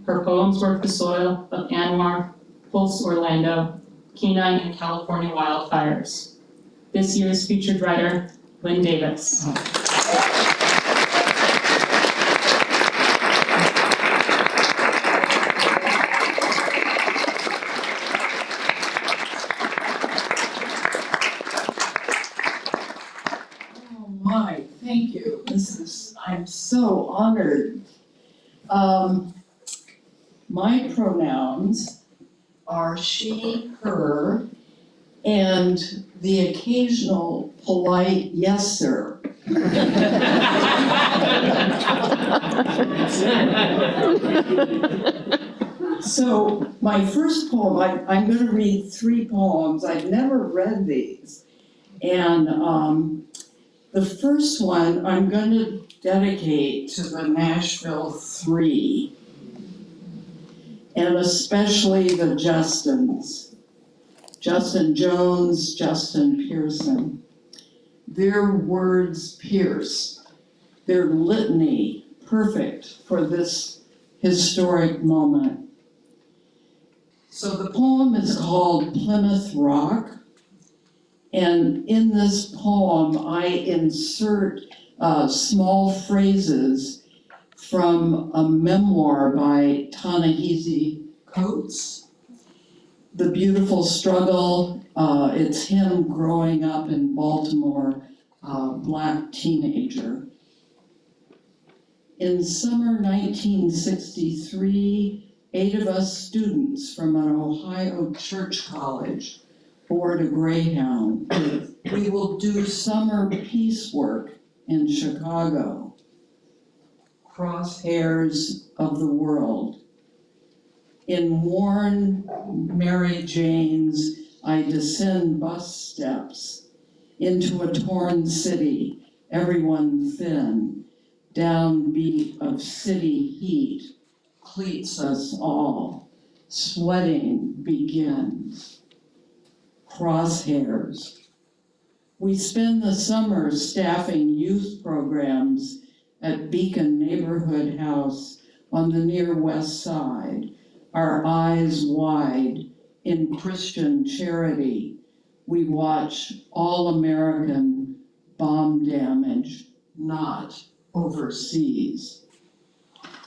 Her poems work the soil of Anwar, Pulse Orlando, Kenai and California wildfires. This year's featured writer, Lynn Davis. My, thank you. I'm so honored. My pronouns are she, her, and the occasional polite yes, sir. So my first poem, I'm going to read 3 poems. I've never read these. And the first one I'm going to dedicate to the Nashville 3, and especially the Justins. Justin Jones, Justin Pearson. Their words pierce, their litany perfect for this historic moment. So the poem is called Plymouth Rock, and in this poem I insert small phrases from a memoir by Ta-Nehisi Coates, The Beautiful Struggle. It's him growing up in Baltimore, Black teenager. In summer 1963, 8 of us students from an Ohio church college board a Greyhound. We will do summer piecework in Chicago. Crosshairs of the world. In worn Mary Janes, I descend bus steps into a torn city, everyone thin. Downbeat of city heat cleats us all. Sweating begins. Crosshairs. We spend the summer staffing youth programs at Beacon Neighborhood House on the near west side, our eyes wide in Christian charity. We watch all-American bomb damage, not overseas.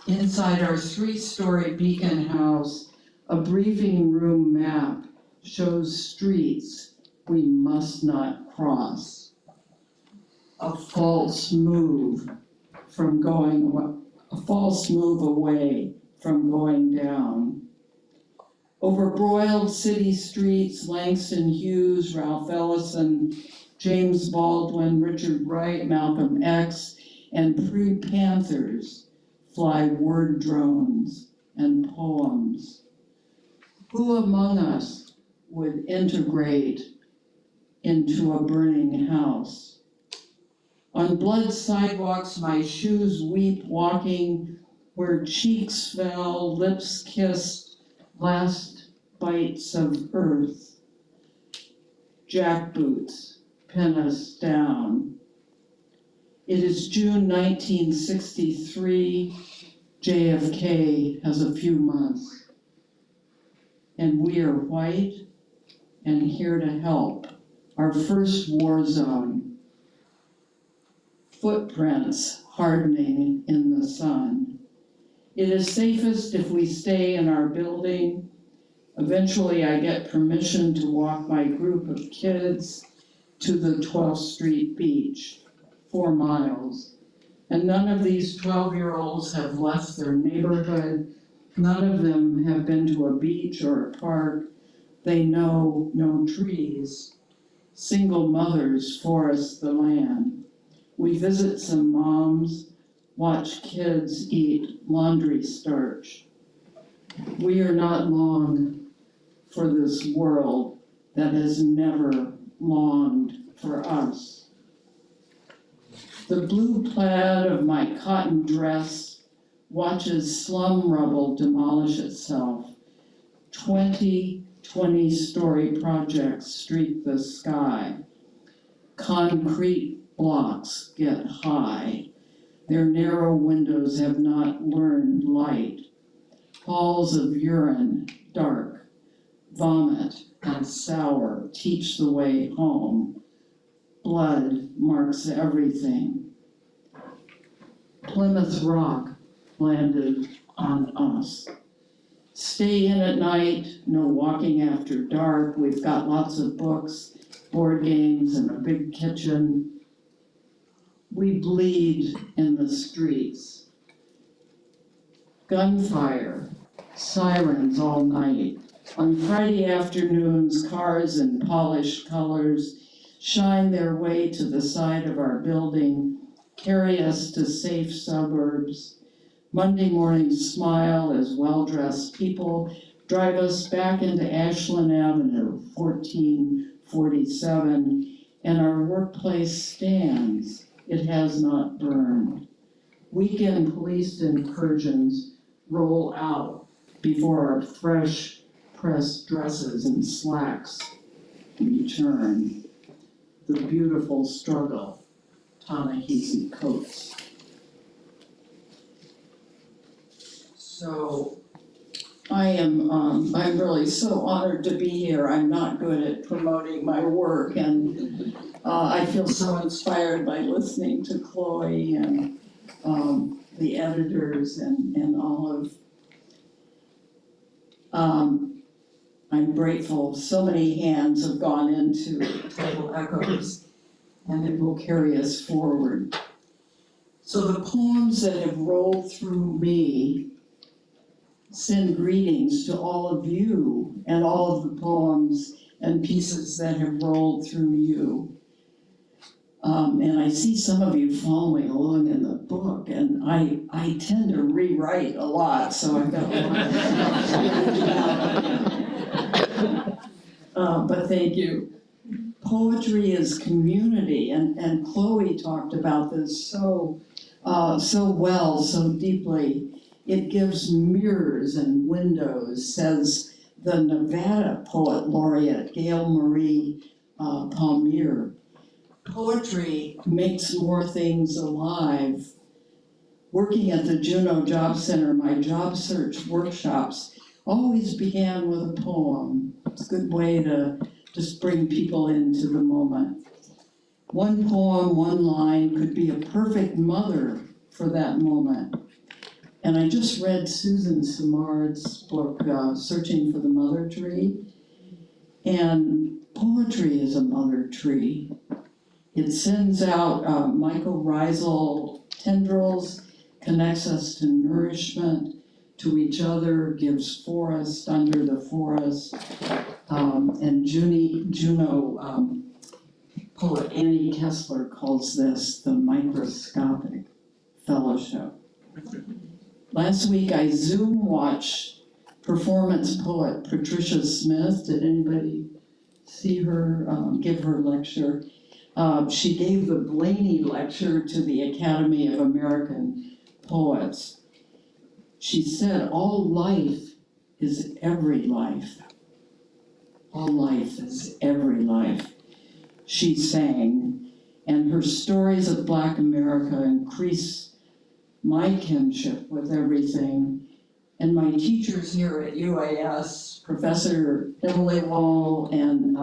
Inside our 3-story Beacon house, a briefing room map shows streets we must not cross. A false move away from going down. Over broiled city streets, Langston Hughes, Ralph Ellison, James Baldwin, Richard Wright, Malcolm X, and pre-Panthers fly word drones and poems. Who among us would integrate into a burning house? On blood sidewalks, my shoes weep, walking where cheeks fell, lips kissed, last bites of earth. Jackboots pin us down. It is June 1963. JFK has a few months. And we are white and here to help. Our first war zone. Footprints hardening in the sun. It is safest if we stay in our building. Eventually I get permission to walk my group of kids to the 12th Street beach, 4 miles. And none of these 12-year-olds have left their neighborhood. None of them have been to a beach or a park. They know no trees. Single mothers forest the land. We visit some moms, watch kids eat laundry starch. We are not long for this world that has never longed for us. The blue plaid of my cotton dress watches slum rubble demolish itself. 20-story projects streak the sky. Concrete blocks get high. Their narrow windows have not learned light. Halls of urine, dark, vomit and sour teach the way home. Blood marks everything. Plymouth Rock landed on us. Stay in at night, no walking after dark. We've got lots of books, board games, and a big kitchen. We bleed in the streets. Gunfire, sirens all night. On Friday afternoons, cars in polished colors shine their way to the side of our building, carry us to safe suburbs. Monday morning smile as well-dressed people drive us back into Ashland Avenue, 1447, and our workplace stands. It has not burned. Weekend police incursions roll out before our fresh pressed dresses and slacks return. The beautiful struggle, Ta-Nehisi coats. So I'm really so honored to be here. I'm not good at promoting my work, and I feel so inspired by listening to Chloe and the editors and all of. I'm grateful so many hands have gone into Tidal Echoes, and it will carry us forward. So the poems that have rolled through me send greetings to all of you and all of the poems and pieces that have rolled through you. And I see some of you following along in the book, and I tend to rewrite a lot, so I've got a lot. But thank you. Poetry is community, and Chloe talked about this so well, so deeply. It gives mirrors and windows, says the Nevada poet laureate Gail Marie Palmier. Poetry makes more things alive. Working at the Juneau Job Center, my job search workshops always began with a poem. It's a good way to just bring people into the moment. One poem, one line could be a perfect mother for that moment. And I just read Susan Simard's book, Searching for the Mother Tree. And poetry is a mother tree. It sends out mycorrhizal tendrils, connects us to nourishment, to each other, gives forest under the forest. And Juneau poet Annie Kessler calls this the microscopic fellowship. Last week I Zoom watched performance poet Patricia Smith. Did anybody see her give her lecture? She gave the Blaney Lecture to the Academy of American Poets. She said, all life is every life. All life is every life. She sang, and her stories of Black America increase my kinship with everything. And my teachers here at UAS, Professor Emily Wall and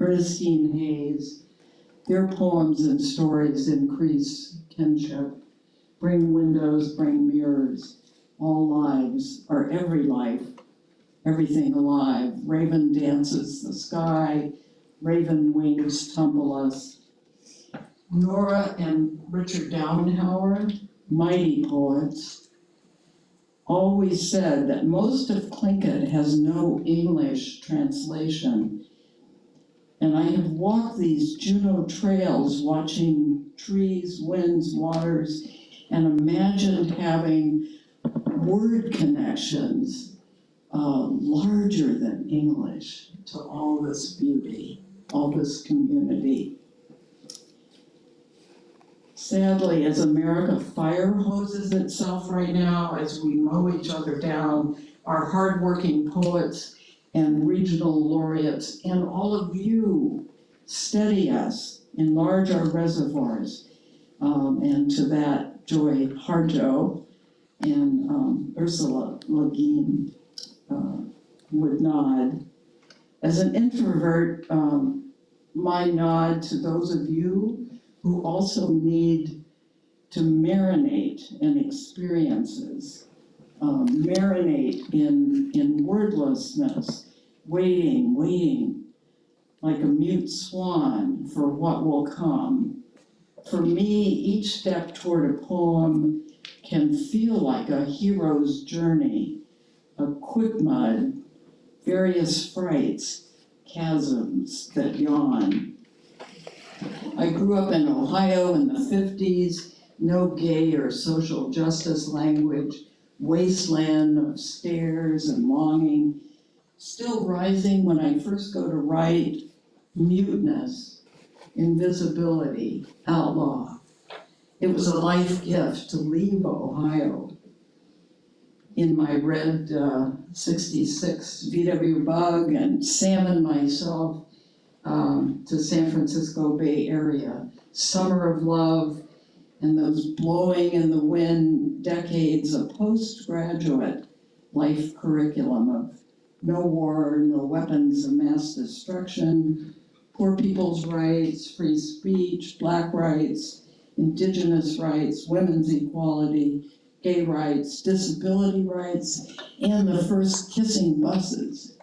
Ernestine Hayes, their poems and stories increase kinship, bring windows, bring mirrors. All lives are every life, everything alive. Raven dances the sky, raven wings tumble us. Nora and Richard Downhauer, mighty poets, always said that most of Tlingit has no English translation. And I have walked these Juneau trails watching trees, winds, waters, and imagined having word connections larger than English to all this beauty, all this community. Sadly, as America fire hoses itself right now, as we mow each other down, our hardworking poets and regional laureates and all of you steady us, enlarge our reservoirs. And to that, Joy Harjo and Ursula Le Guin would nod. As an introvert, my nod to those of you who also need to marinate in experiences, marinate in wordlessness, waiting like a mute swan for what will come. For me, each step toward a poem can feel like a hero's journey, a quick mud, various frights, chasms that yawn. I grew up in Ohio in the 50s, no gay or social justice language, wasteland of stairs and longing, still rising when I first go to write, muteness, invisibility, outlaw. It was a life gift to leave Ohio in my red 66 VW Bug and salmon myself to San Francisco Bay Area. Summer of love and those blowing in the wind decades of postgraduate life curriculum of no war, no weapons of mass destruction, poor people's rights, free speech, Black rights, Indigenous rights, women's equality, gay rights, disability rights, and the first kissing buses,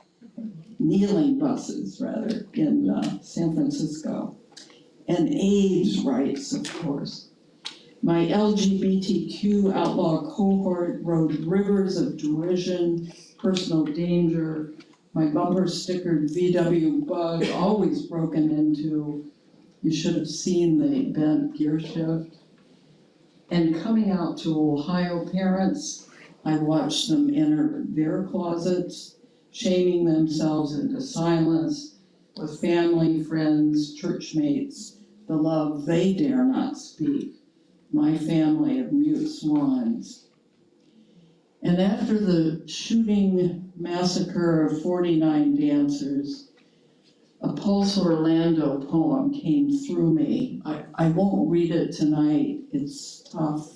kneeling buses rather, in San Francisco, and AIDS rights, of course. My LGBTQ outlaw cohort rode rivers of derision, personal danger, my bumper stickered VW Bug, always broken into. You should have seen the bent gear shift. And coming out to Ohio parents, I watched them enter their closets, shaming themselves into silence with family, friends, church mates, the love they dare not speak, my family of mute swans. And after the shooting massacre of 49 dancers, a Pulse Orlando poem came through me. I won't read it tonight, it's tough.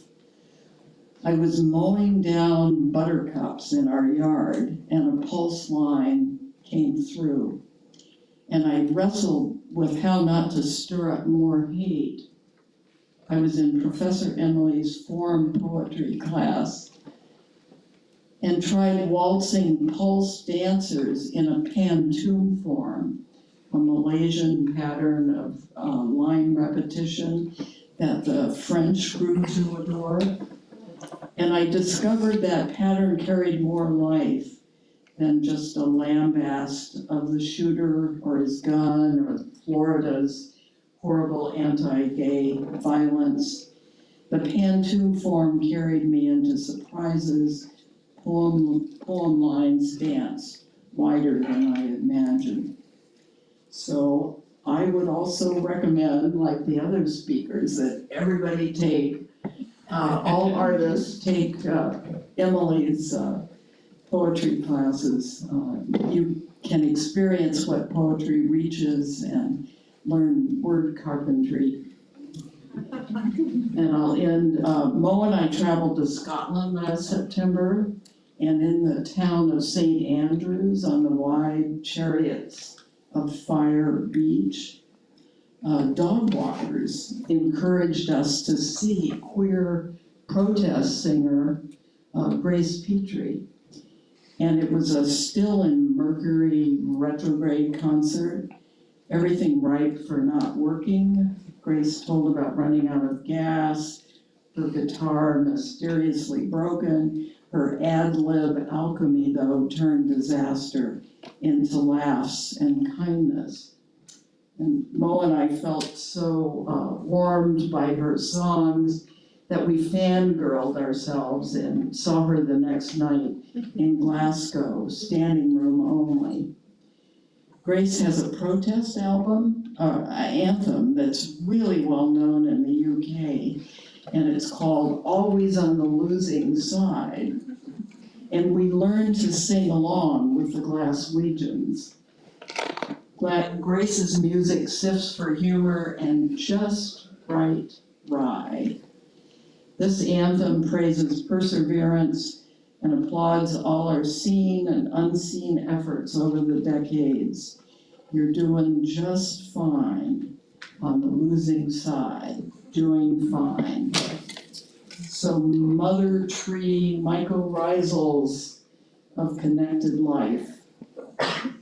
I was mowing down buttercups in our yard and a Pulse line came through. And I wrestled with how not to stir up more hate. I was in Professor Emily's form poetry class and tried waltzing Pulse dancers in a pantoum form, a Malaysian pattern of line repetition that the French grew to adore. And I discovered that pattern carried more life than just a lambast of the shooter or his gun or Florida's horrible anti-gay violence. The pantoum form carried me into surprises, poem lines dance wider than I imagined. So I would also recommend, like the other speakers, that everybody take, all artists take Emily's poetry classes. You can experience what poetry reaches and learn word carpentry. And I'll end, Mo and I traveled to Scotland last September, and in the town of St. Andrews on the wide Chariots of Fire beach, dog walkers encouraged us to see queer protest singer Grace Petrie. And it was a Still in Mercury retrograde concert, everything ripe for not working. Grace told about running out of gas, her guitar mysteriously broken, her ad-lib alchemy, though, turned disaster into laughs and kindness. And Mo and I felt so warmed by her songs that we fangirled ourselves and saw her the next night in Glasgow, standing room only. Grace has a protest album, anthem, that's really well known in the UK, and it's called Always on the Losing Side. And we learned to sing along with the Glaswegians. Grace's music sifts for humor and just right rye. This anthem praises perseverance and applauds all our seen and unseen efforts over the decades. You're doing just fine on the losing side, doing fine. So mother tree mycorrhizals of connected life.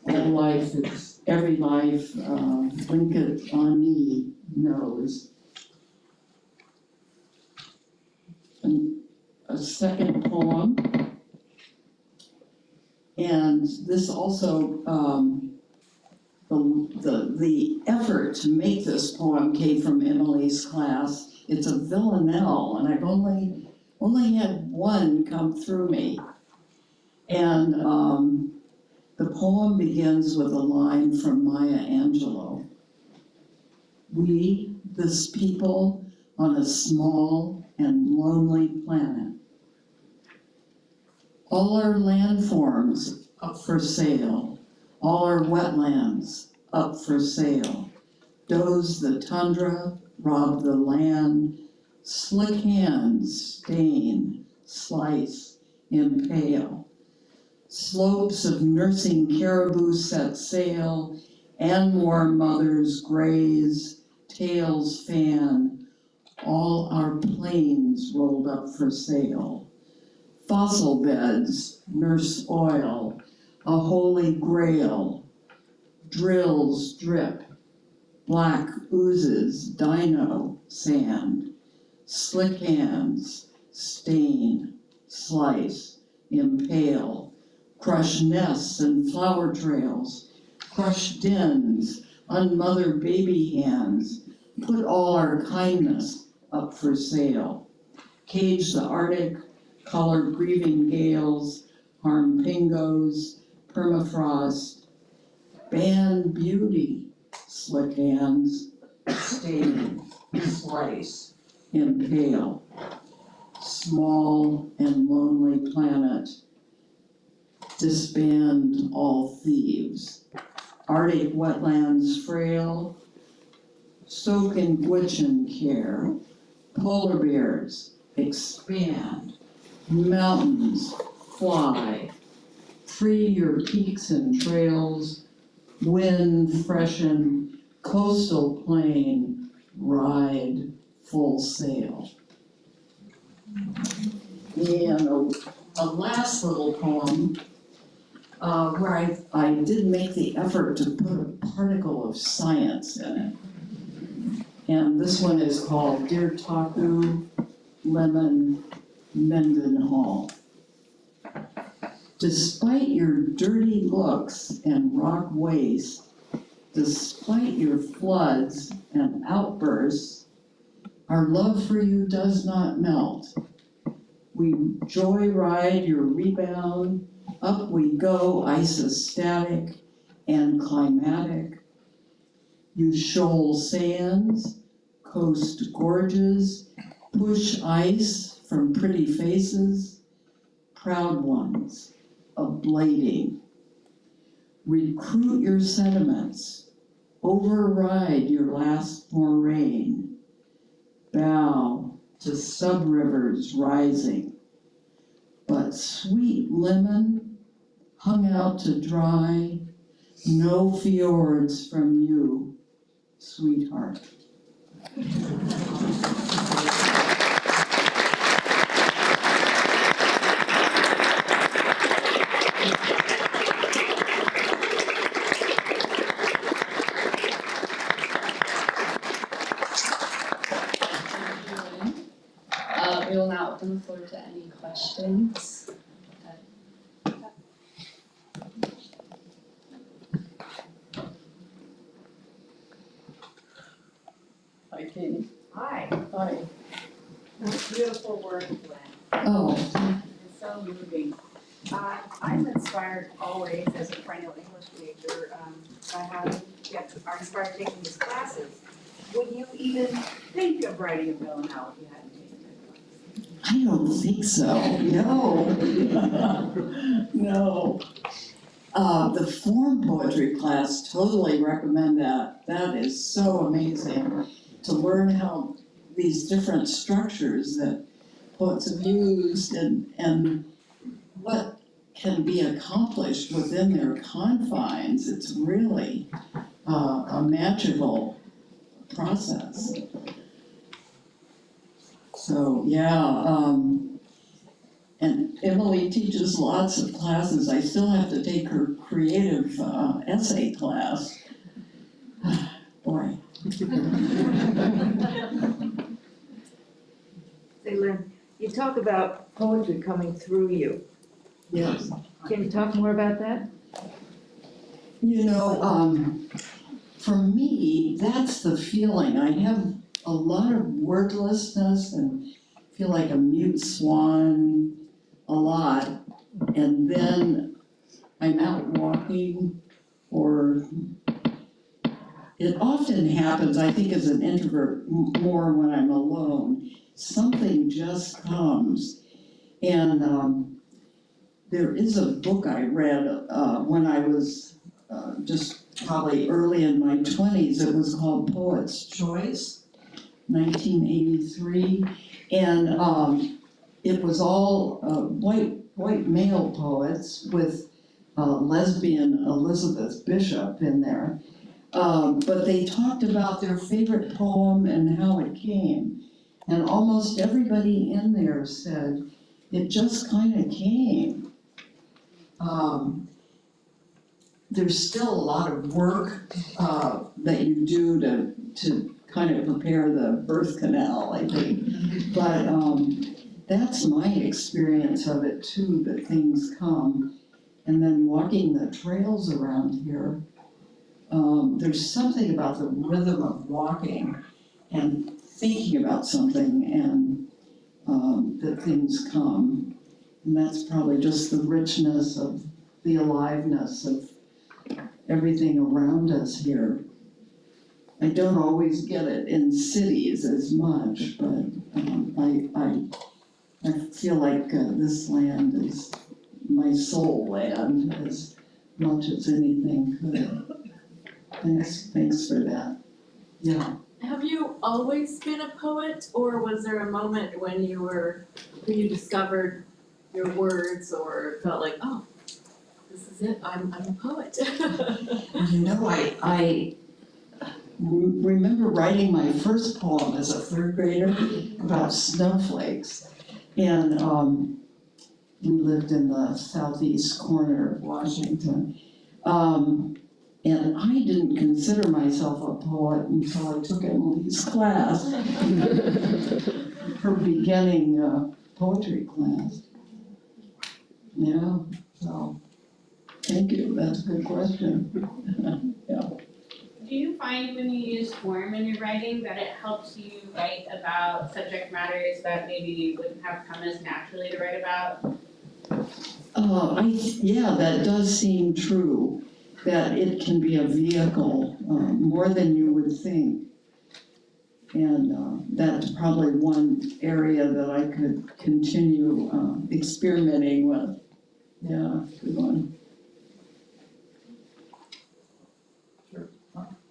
All life is, every life, Blinket Ani knows. And a second poem. And this also, the effort to make this poem came from Emily's class, It's a villanelle, and I've only had one come through me. And the poem begins with a line from Maya Angelou. We, this people on a small and lonely planet. All our landforms up for sale, all our wetlands up for sale. Doze the tundra, rob the land, slick hands stain, slice, impale. Slopes of nursing caribou set sail, and more mothers graze, tails fan, all our plains rolled up for sale. Fossil beds, nurse oil, a holy grail, drills drip, black oozes, dino sand, slick hands, stain, slice, impale, crush nests and flower trails, crush dens, unmother baby hands, put all our kindness up for sale. Cage the Arctic, color grieving gales, harm pingos, permafrost, ban beauty, slick hands, stain, slice, impale. Small and lonely planet, disband all thieves. Arctic wetlands frail, soak in Gwich'in care. Polar bears expand, mountains fly. Free your peaks and trails, wind freshen, coastal plain, ride full sail. And a last little poem where I did make the effort to put a particle of science in it. And this one is called Dear Taku, Lemon, Mendenhall. Despite your dirty looks and rock waste, despite your floods and outbursts, our love for you does not melt. We joyride your rebound, up we go, isostatic and climatic. You shoal sands, coast gorges, push ice from pretty faces, proud ones, ablating. Recruit your sentiments, override your last moraine, bow to sub-rivers rising. But sweet lemon, hung out to dry, no fjords from you, sweetheart. We will now open the floor to any questions. Hi, Katie. Hi. Hi. Beautiful work, Glenn. Oh. It's so moving. I'm inspired always as a perennial English major by how you are inspired taking these classes. Would you even think of writing a villanelle if you hadn't taken that class? I don't think so, no. No. The form poetry class, totally recommend that. That is so amazing to learn how these different structures that poets have used and what can be accomplished within their confines. It's really a magical process. So, yeah, and Emily teaches lots of classes. I still have to take her creative essay class. Boy. Say, Lynn, you talk about poetry coming through you. Yes. Can you talk more about that? You know, for me, that's the feeling. I have a lot of wordlessness and feel like a mute swan a lot. And then I'm out walking, or it often happens, I think as an introvert, more when I'm alone. Something just comes. And there is a book I read when I was just probably early in my 20s. It was called Poet's Choice, 1983. And it was all white male poets with lesbian Elizabeth Bishop in there. But they talked about their favorite poem and how it came. And almost everybody in there said, it just kind of came. There's still a lot of work that you do to kind of prepare the birth canal, I think. But that's my experience of it too, that things come. And then walking the trails around here, there's something about the rhythm of walking and thinking about something, and that things come. And that's probably just the richness of the aliveness of everything around us here. I don't always get it in cities as much, but I feel like this land is my soul land as much as anything could. Thanks for that. Yeah. Have you always been a poet, or was there a moment when you discovered your words or felt like, oh, this is it, I'm a poet? You know, I remember writing my first poem as a third grader about snowflakes. And we lived in the southeast corner of Washington. And I didn't consider myself a poet until I took Emily's class, her beginning poetry class. Yeah, so, thank you, that's a good question. Yeah. Do you find when you use form in your writing that it helps you write about subject matters that maybe you wouldn't have come as naturally to write about? Yeah, that does seem true, that it can be a vehicle more than you would think. And that's probably one area that I could continue experimenting with. Yeah, good one.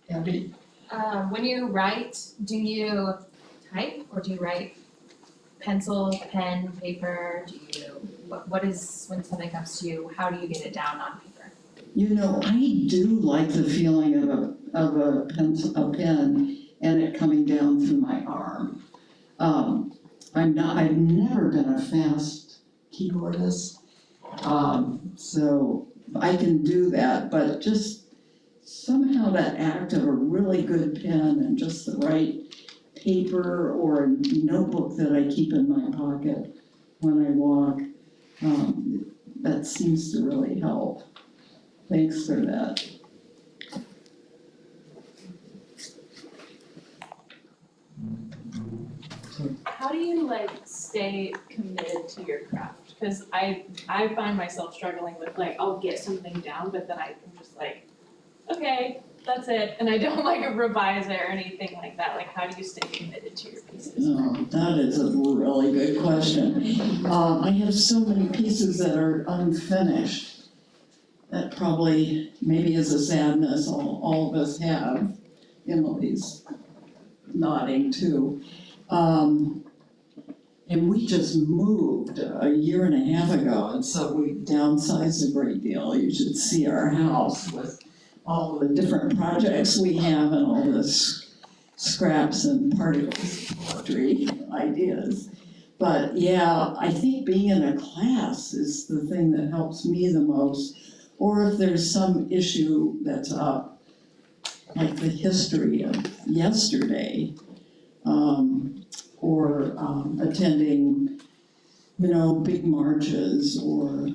Abby? When you write, do you type or do you write pencil, pen, paper? What is, when something comes to you, how do you get it down on paper? You know, I do like the feeling of a pen and it coming down through my arm. I've never been a fast keyboardist, so I can do that, but just somehow that act of a really good pen and just the right paper or a notebook that I keep in my pocket when I walk, that seems to really help. Thanks for that. How do you stay committed to your craft? Because I find myself struggling with I'll get something down, but then I'm just okay, that's it, and I don't revise it or anything like that. How do you stay committed to your pieces? Oh, that is a really good question. I have so many pieces that are unfinished. That probably maybe is a sadness all of us have. Emily's nodding too. And we just moved a year and a half ago, and so we downsized a great deal. You should see our house with all the different projects we have and all this scraps and particles, poetry, ideas. But yeah, I think being in a class is the thing that helps me the most. Or if there's some issue that's up, like the history of yesterday, or attending, big marches or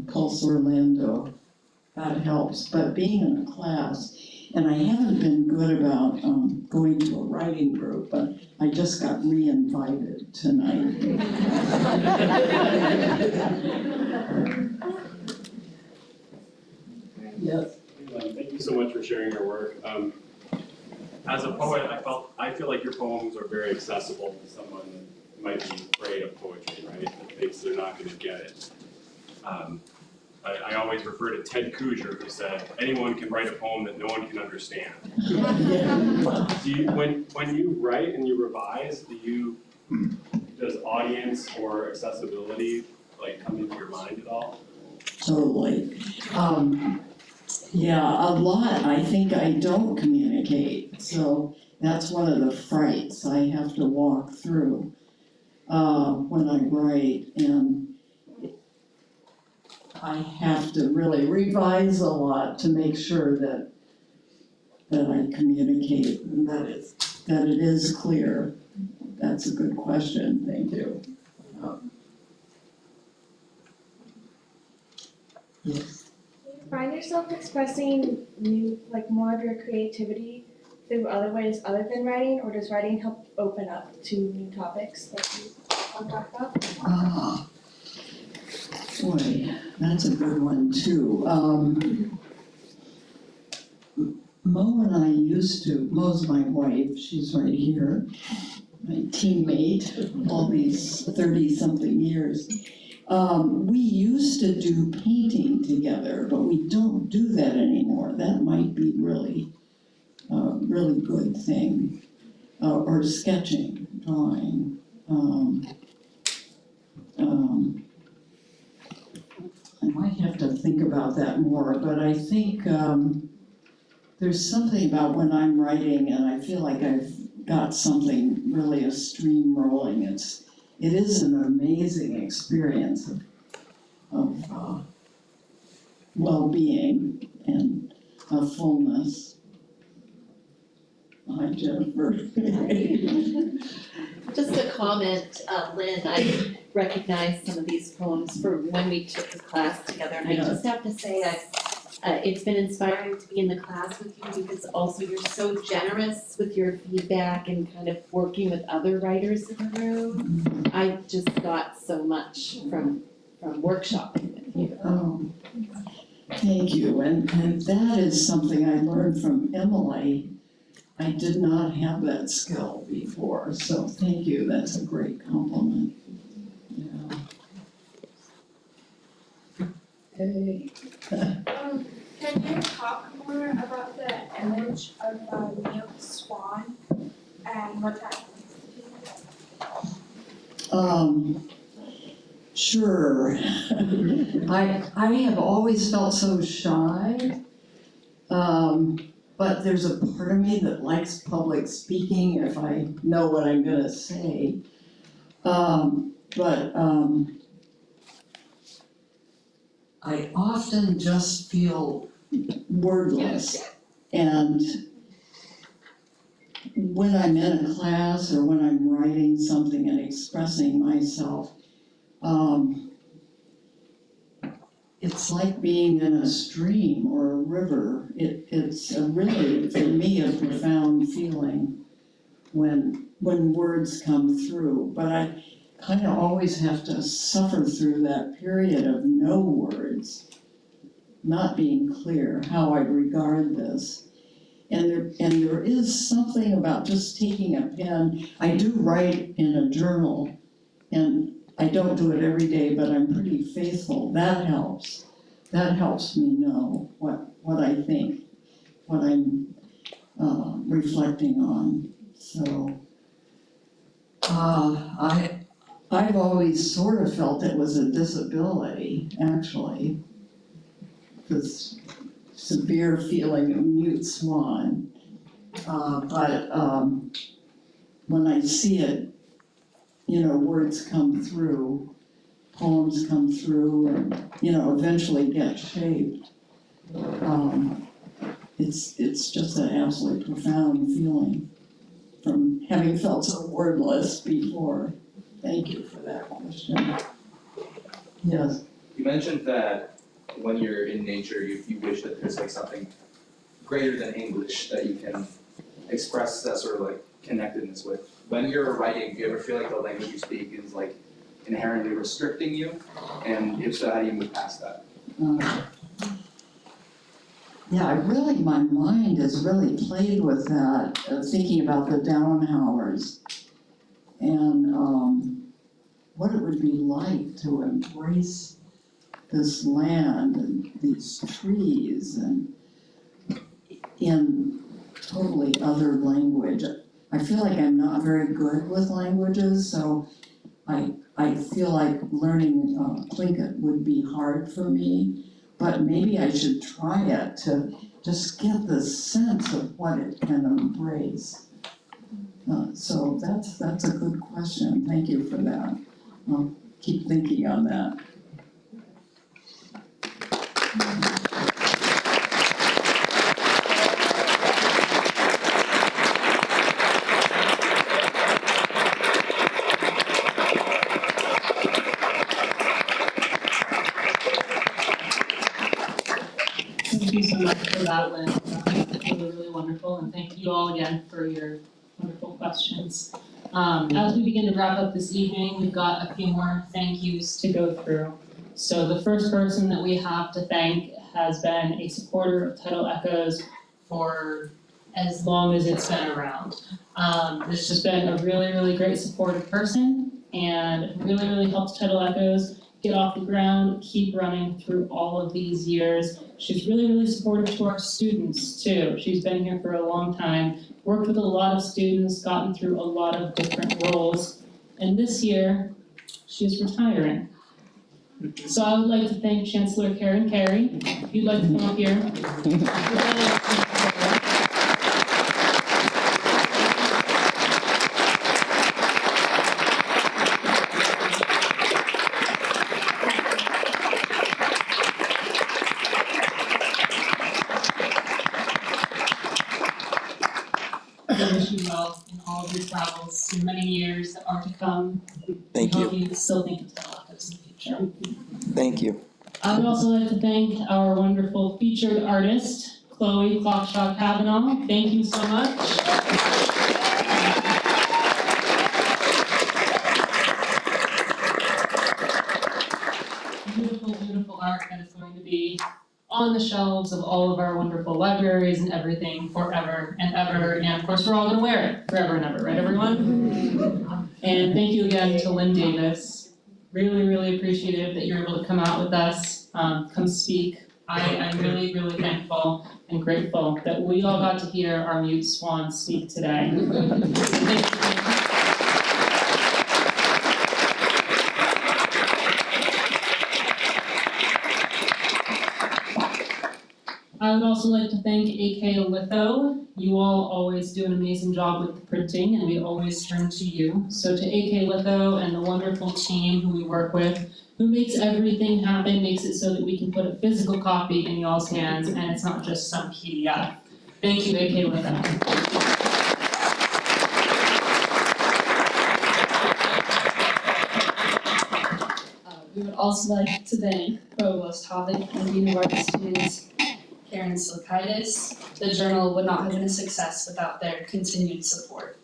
Pulse Orlando, that helps. But being in a class, And I haven't been good about going to a writing group, but I just got re-invited tonight. Yes. Thank you so much for sharing your work. As a poet, I feel like your poems are very accessible to someone that might be afraid of poetry, right? That thinks they're not going to get it. I always refer to Ted Kooser, who said, anyone can write a poem that no one can understand. When you write and you revise, does audience or accessibility like come into your mind at all? Totally. Yeah, a lot. I think I don't communicate, so that's one of the frights I have to walk through when I write, and I have to really revise a lot to make sure that I communicate and that it is clear. That's a good question. Thank you. Yes. Do you find yourself expressing more of your creativity through other ways other than writing, or does writing help open up to new topics that you want to talk about? Boy, that's a good one too. Mo and I Mo's my wife, she's right here, my teammate, all these 30-something years. We used to do painting together, but we don't do that anymore. That might be really good thing. Or sketching, drawing. I might have to think about that more, but I think there's something about when I'm writing and I feel like I've got something, really a stream rolling. It is an amazing experience of well-being and fullness. Hi, Jennifer. Just a comment, Lynn, I recognized some of these poems from when we took the class together, and I just have to say it's been inspiring to be in the class with you because also you're so generous with your feedback and kind of working with other writers in the room. I just got so much from workshopping with you. Oh, thank you, and that is something I learned from Emily. I did not have that skill before, so thank you, that's a great compliment. Yeah. Hey. Can you talk more about the image of the milk swan and what that means to you? Sure. I have always felt so shy. But there's a part of me that likes public speaking if I know what I'm gonna say. I often just feel wordless. And when I'm in a class or when I'm writing something and expressing myself, it's like being in a stream or a river. It's really, for me, a profound feeling when words come through. But I kind of always have to suffer through that period of no words, not being clear how I regard this. And there is something about just taking a pen. I do write in a journal, and I don't do it every day, but I'm pretty faithful. That helps. That helps me know what I think, what I'm reflecting on. So I've always sort of felt it was a disability, actually. This severe feeling of mute swan. But when I see it, words come through, poems come through, and, eventually get shaped. It's just an absolutely profound feeling from having felt so wordless before. Thank you for that question. Yes. You mentioned that when you're in nature, you wish that there's like something greater than English that you can express that sort of like connectedness with. When you're writing, do you ever feel like the language you speak is like inherently restricting you? And if so, how do you move past that? Yeah, my mind has really played with that, thinking about the Downhowers and what it would be like to embrace this land and these trees and in totally other language. I feel like I'm not very good with languages, so I feel like learning Tlingit would be hard for me, but maybe I should try it to just get the sense of what it can embrace. So that's a good question. Thank you for that. I'll keep thinking on that. Thank you so much for that, Lynn. Really, really wonderful, and thank you all again for your wonderful questions. As we begin to wrap up this evening, we've got a few more thank yous to go through. So the first person that we have to thank has been a supporter of Tidal Echoes for as long as it's been around. It's just been a really, really great supportive person and really, really helps Tidal Echoes get off the ground, keep running through all of these years. She's really, really supportive to our students too. She's been here for a long time, worked with a lot of students, gotten through a lot of different roles. And this year, she's retiring. So I would like to thank Chancellor Karen Carey. If you'd like to come up here. I wish you well in all of your travels in many years that are to come. Thank I you. hope you still think of Tidal Echoes in the future. Thank you. I would also like to thank our wonderful featured artist, Chloe Clockshaw Kavanaugh. Thank you so much. Beautiful, beautiful art that is going to be on the shelves of all of our wonderful libraries and everything forever and ever. And of course, we're all going to wear it forever and ever, right, everyone? And thank you again to Lynn Davis. Really, really appreciative that you're able to come out with us, come speak. I'm really, really thankful and grateful that we all got to hear our mute swan speak today. Thank you. I would also like to thank AK Litho. You all always do an amazing job with the printing, and we always turn to you. So to AK Litho and the wonderful team who we work with, who makes everything happen, makes it so that we can put a physical copy in y'all's hands, and it's not just some PDF. Thank you, AK Litho. We would also like to thank Provost Havik and Dean of Art students Karen Silkaitis. The journal would not have been a success without their continued support.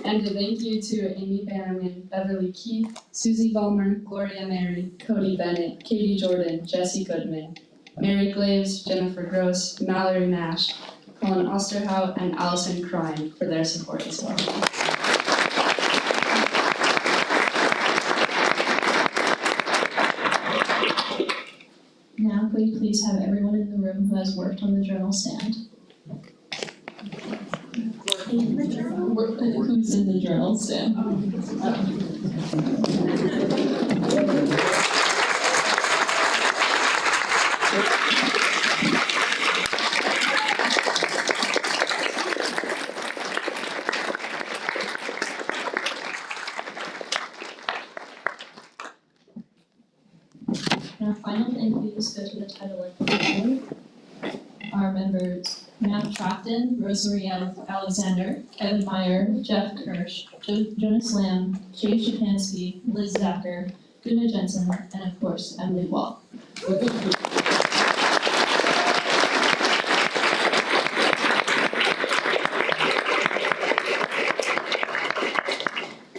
And a thank you to Amy Bannerman, Beverly Keith, Susie Ballmer, Gloria Mary, Cody Bennett, Katie Jordan, Jesse Goodman, Mary Glaves, Jennifer Gross, Mallory Nash, Colin Osterhout, and Allison Crine for their support as well. Now, could you please have everyone in the room who has worked on the journal stand? Who's in the journal stand? Our final thank yous go to the Tidal Echoes board. Our members, Matt Trachton, Rosemary Alexander, Kevin Meyer, Jeff Kirsch, Jonas Lamb, Jay Shapansky, Liz Zacher, Gunnar Jensen, and of course, Emily Wall.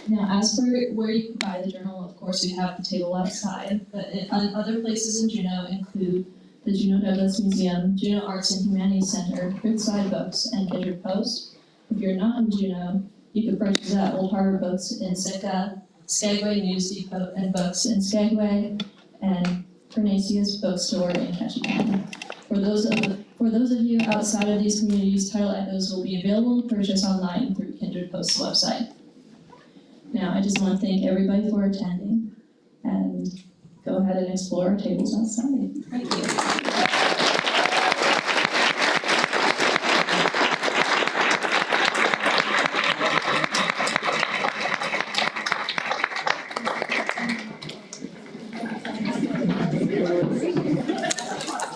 Now, as for where you can buy the journal, of course, we have the table outside, but other places in Juneau include the Juneau Douglas Museum, Juneau Arts and Humanities Center, Crookside Books, and Kindred Post. If you're not in Juneau, you can purchase at Old Harbor Books in Sitka, Skagway News Depot and Books in Skagway, and Parnasia's Bookstore in Ketchikan. For those of you outside of these communities, Tidal Echoes will be available to purchase online through Kindred Post's website. Now, I just want to thank everybody for attending, and go ahead and explore our tables outside. Thank you.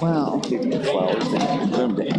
Wow. Flowers and zoom day.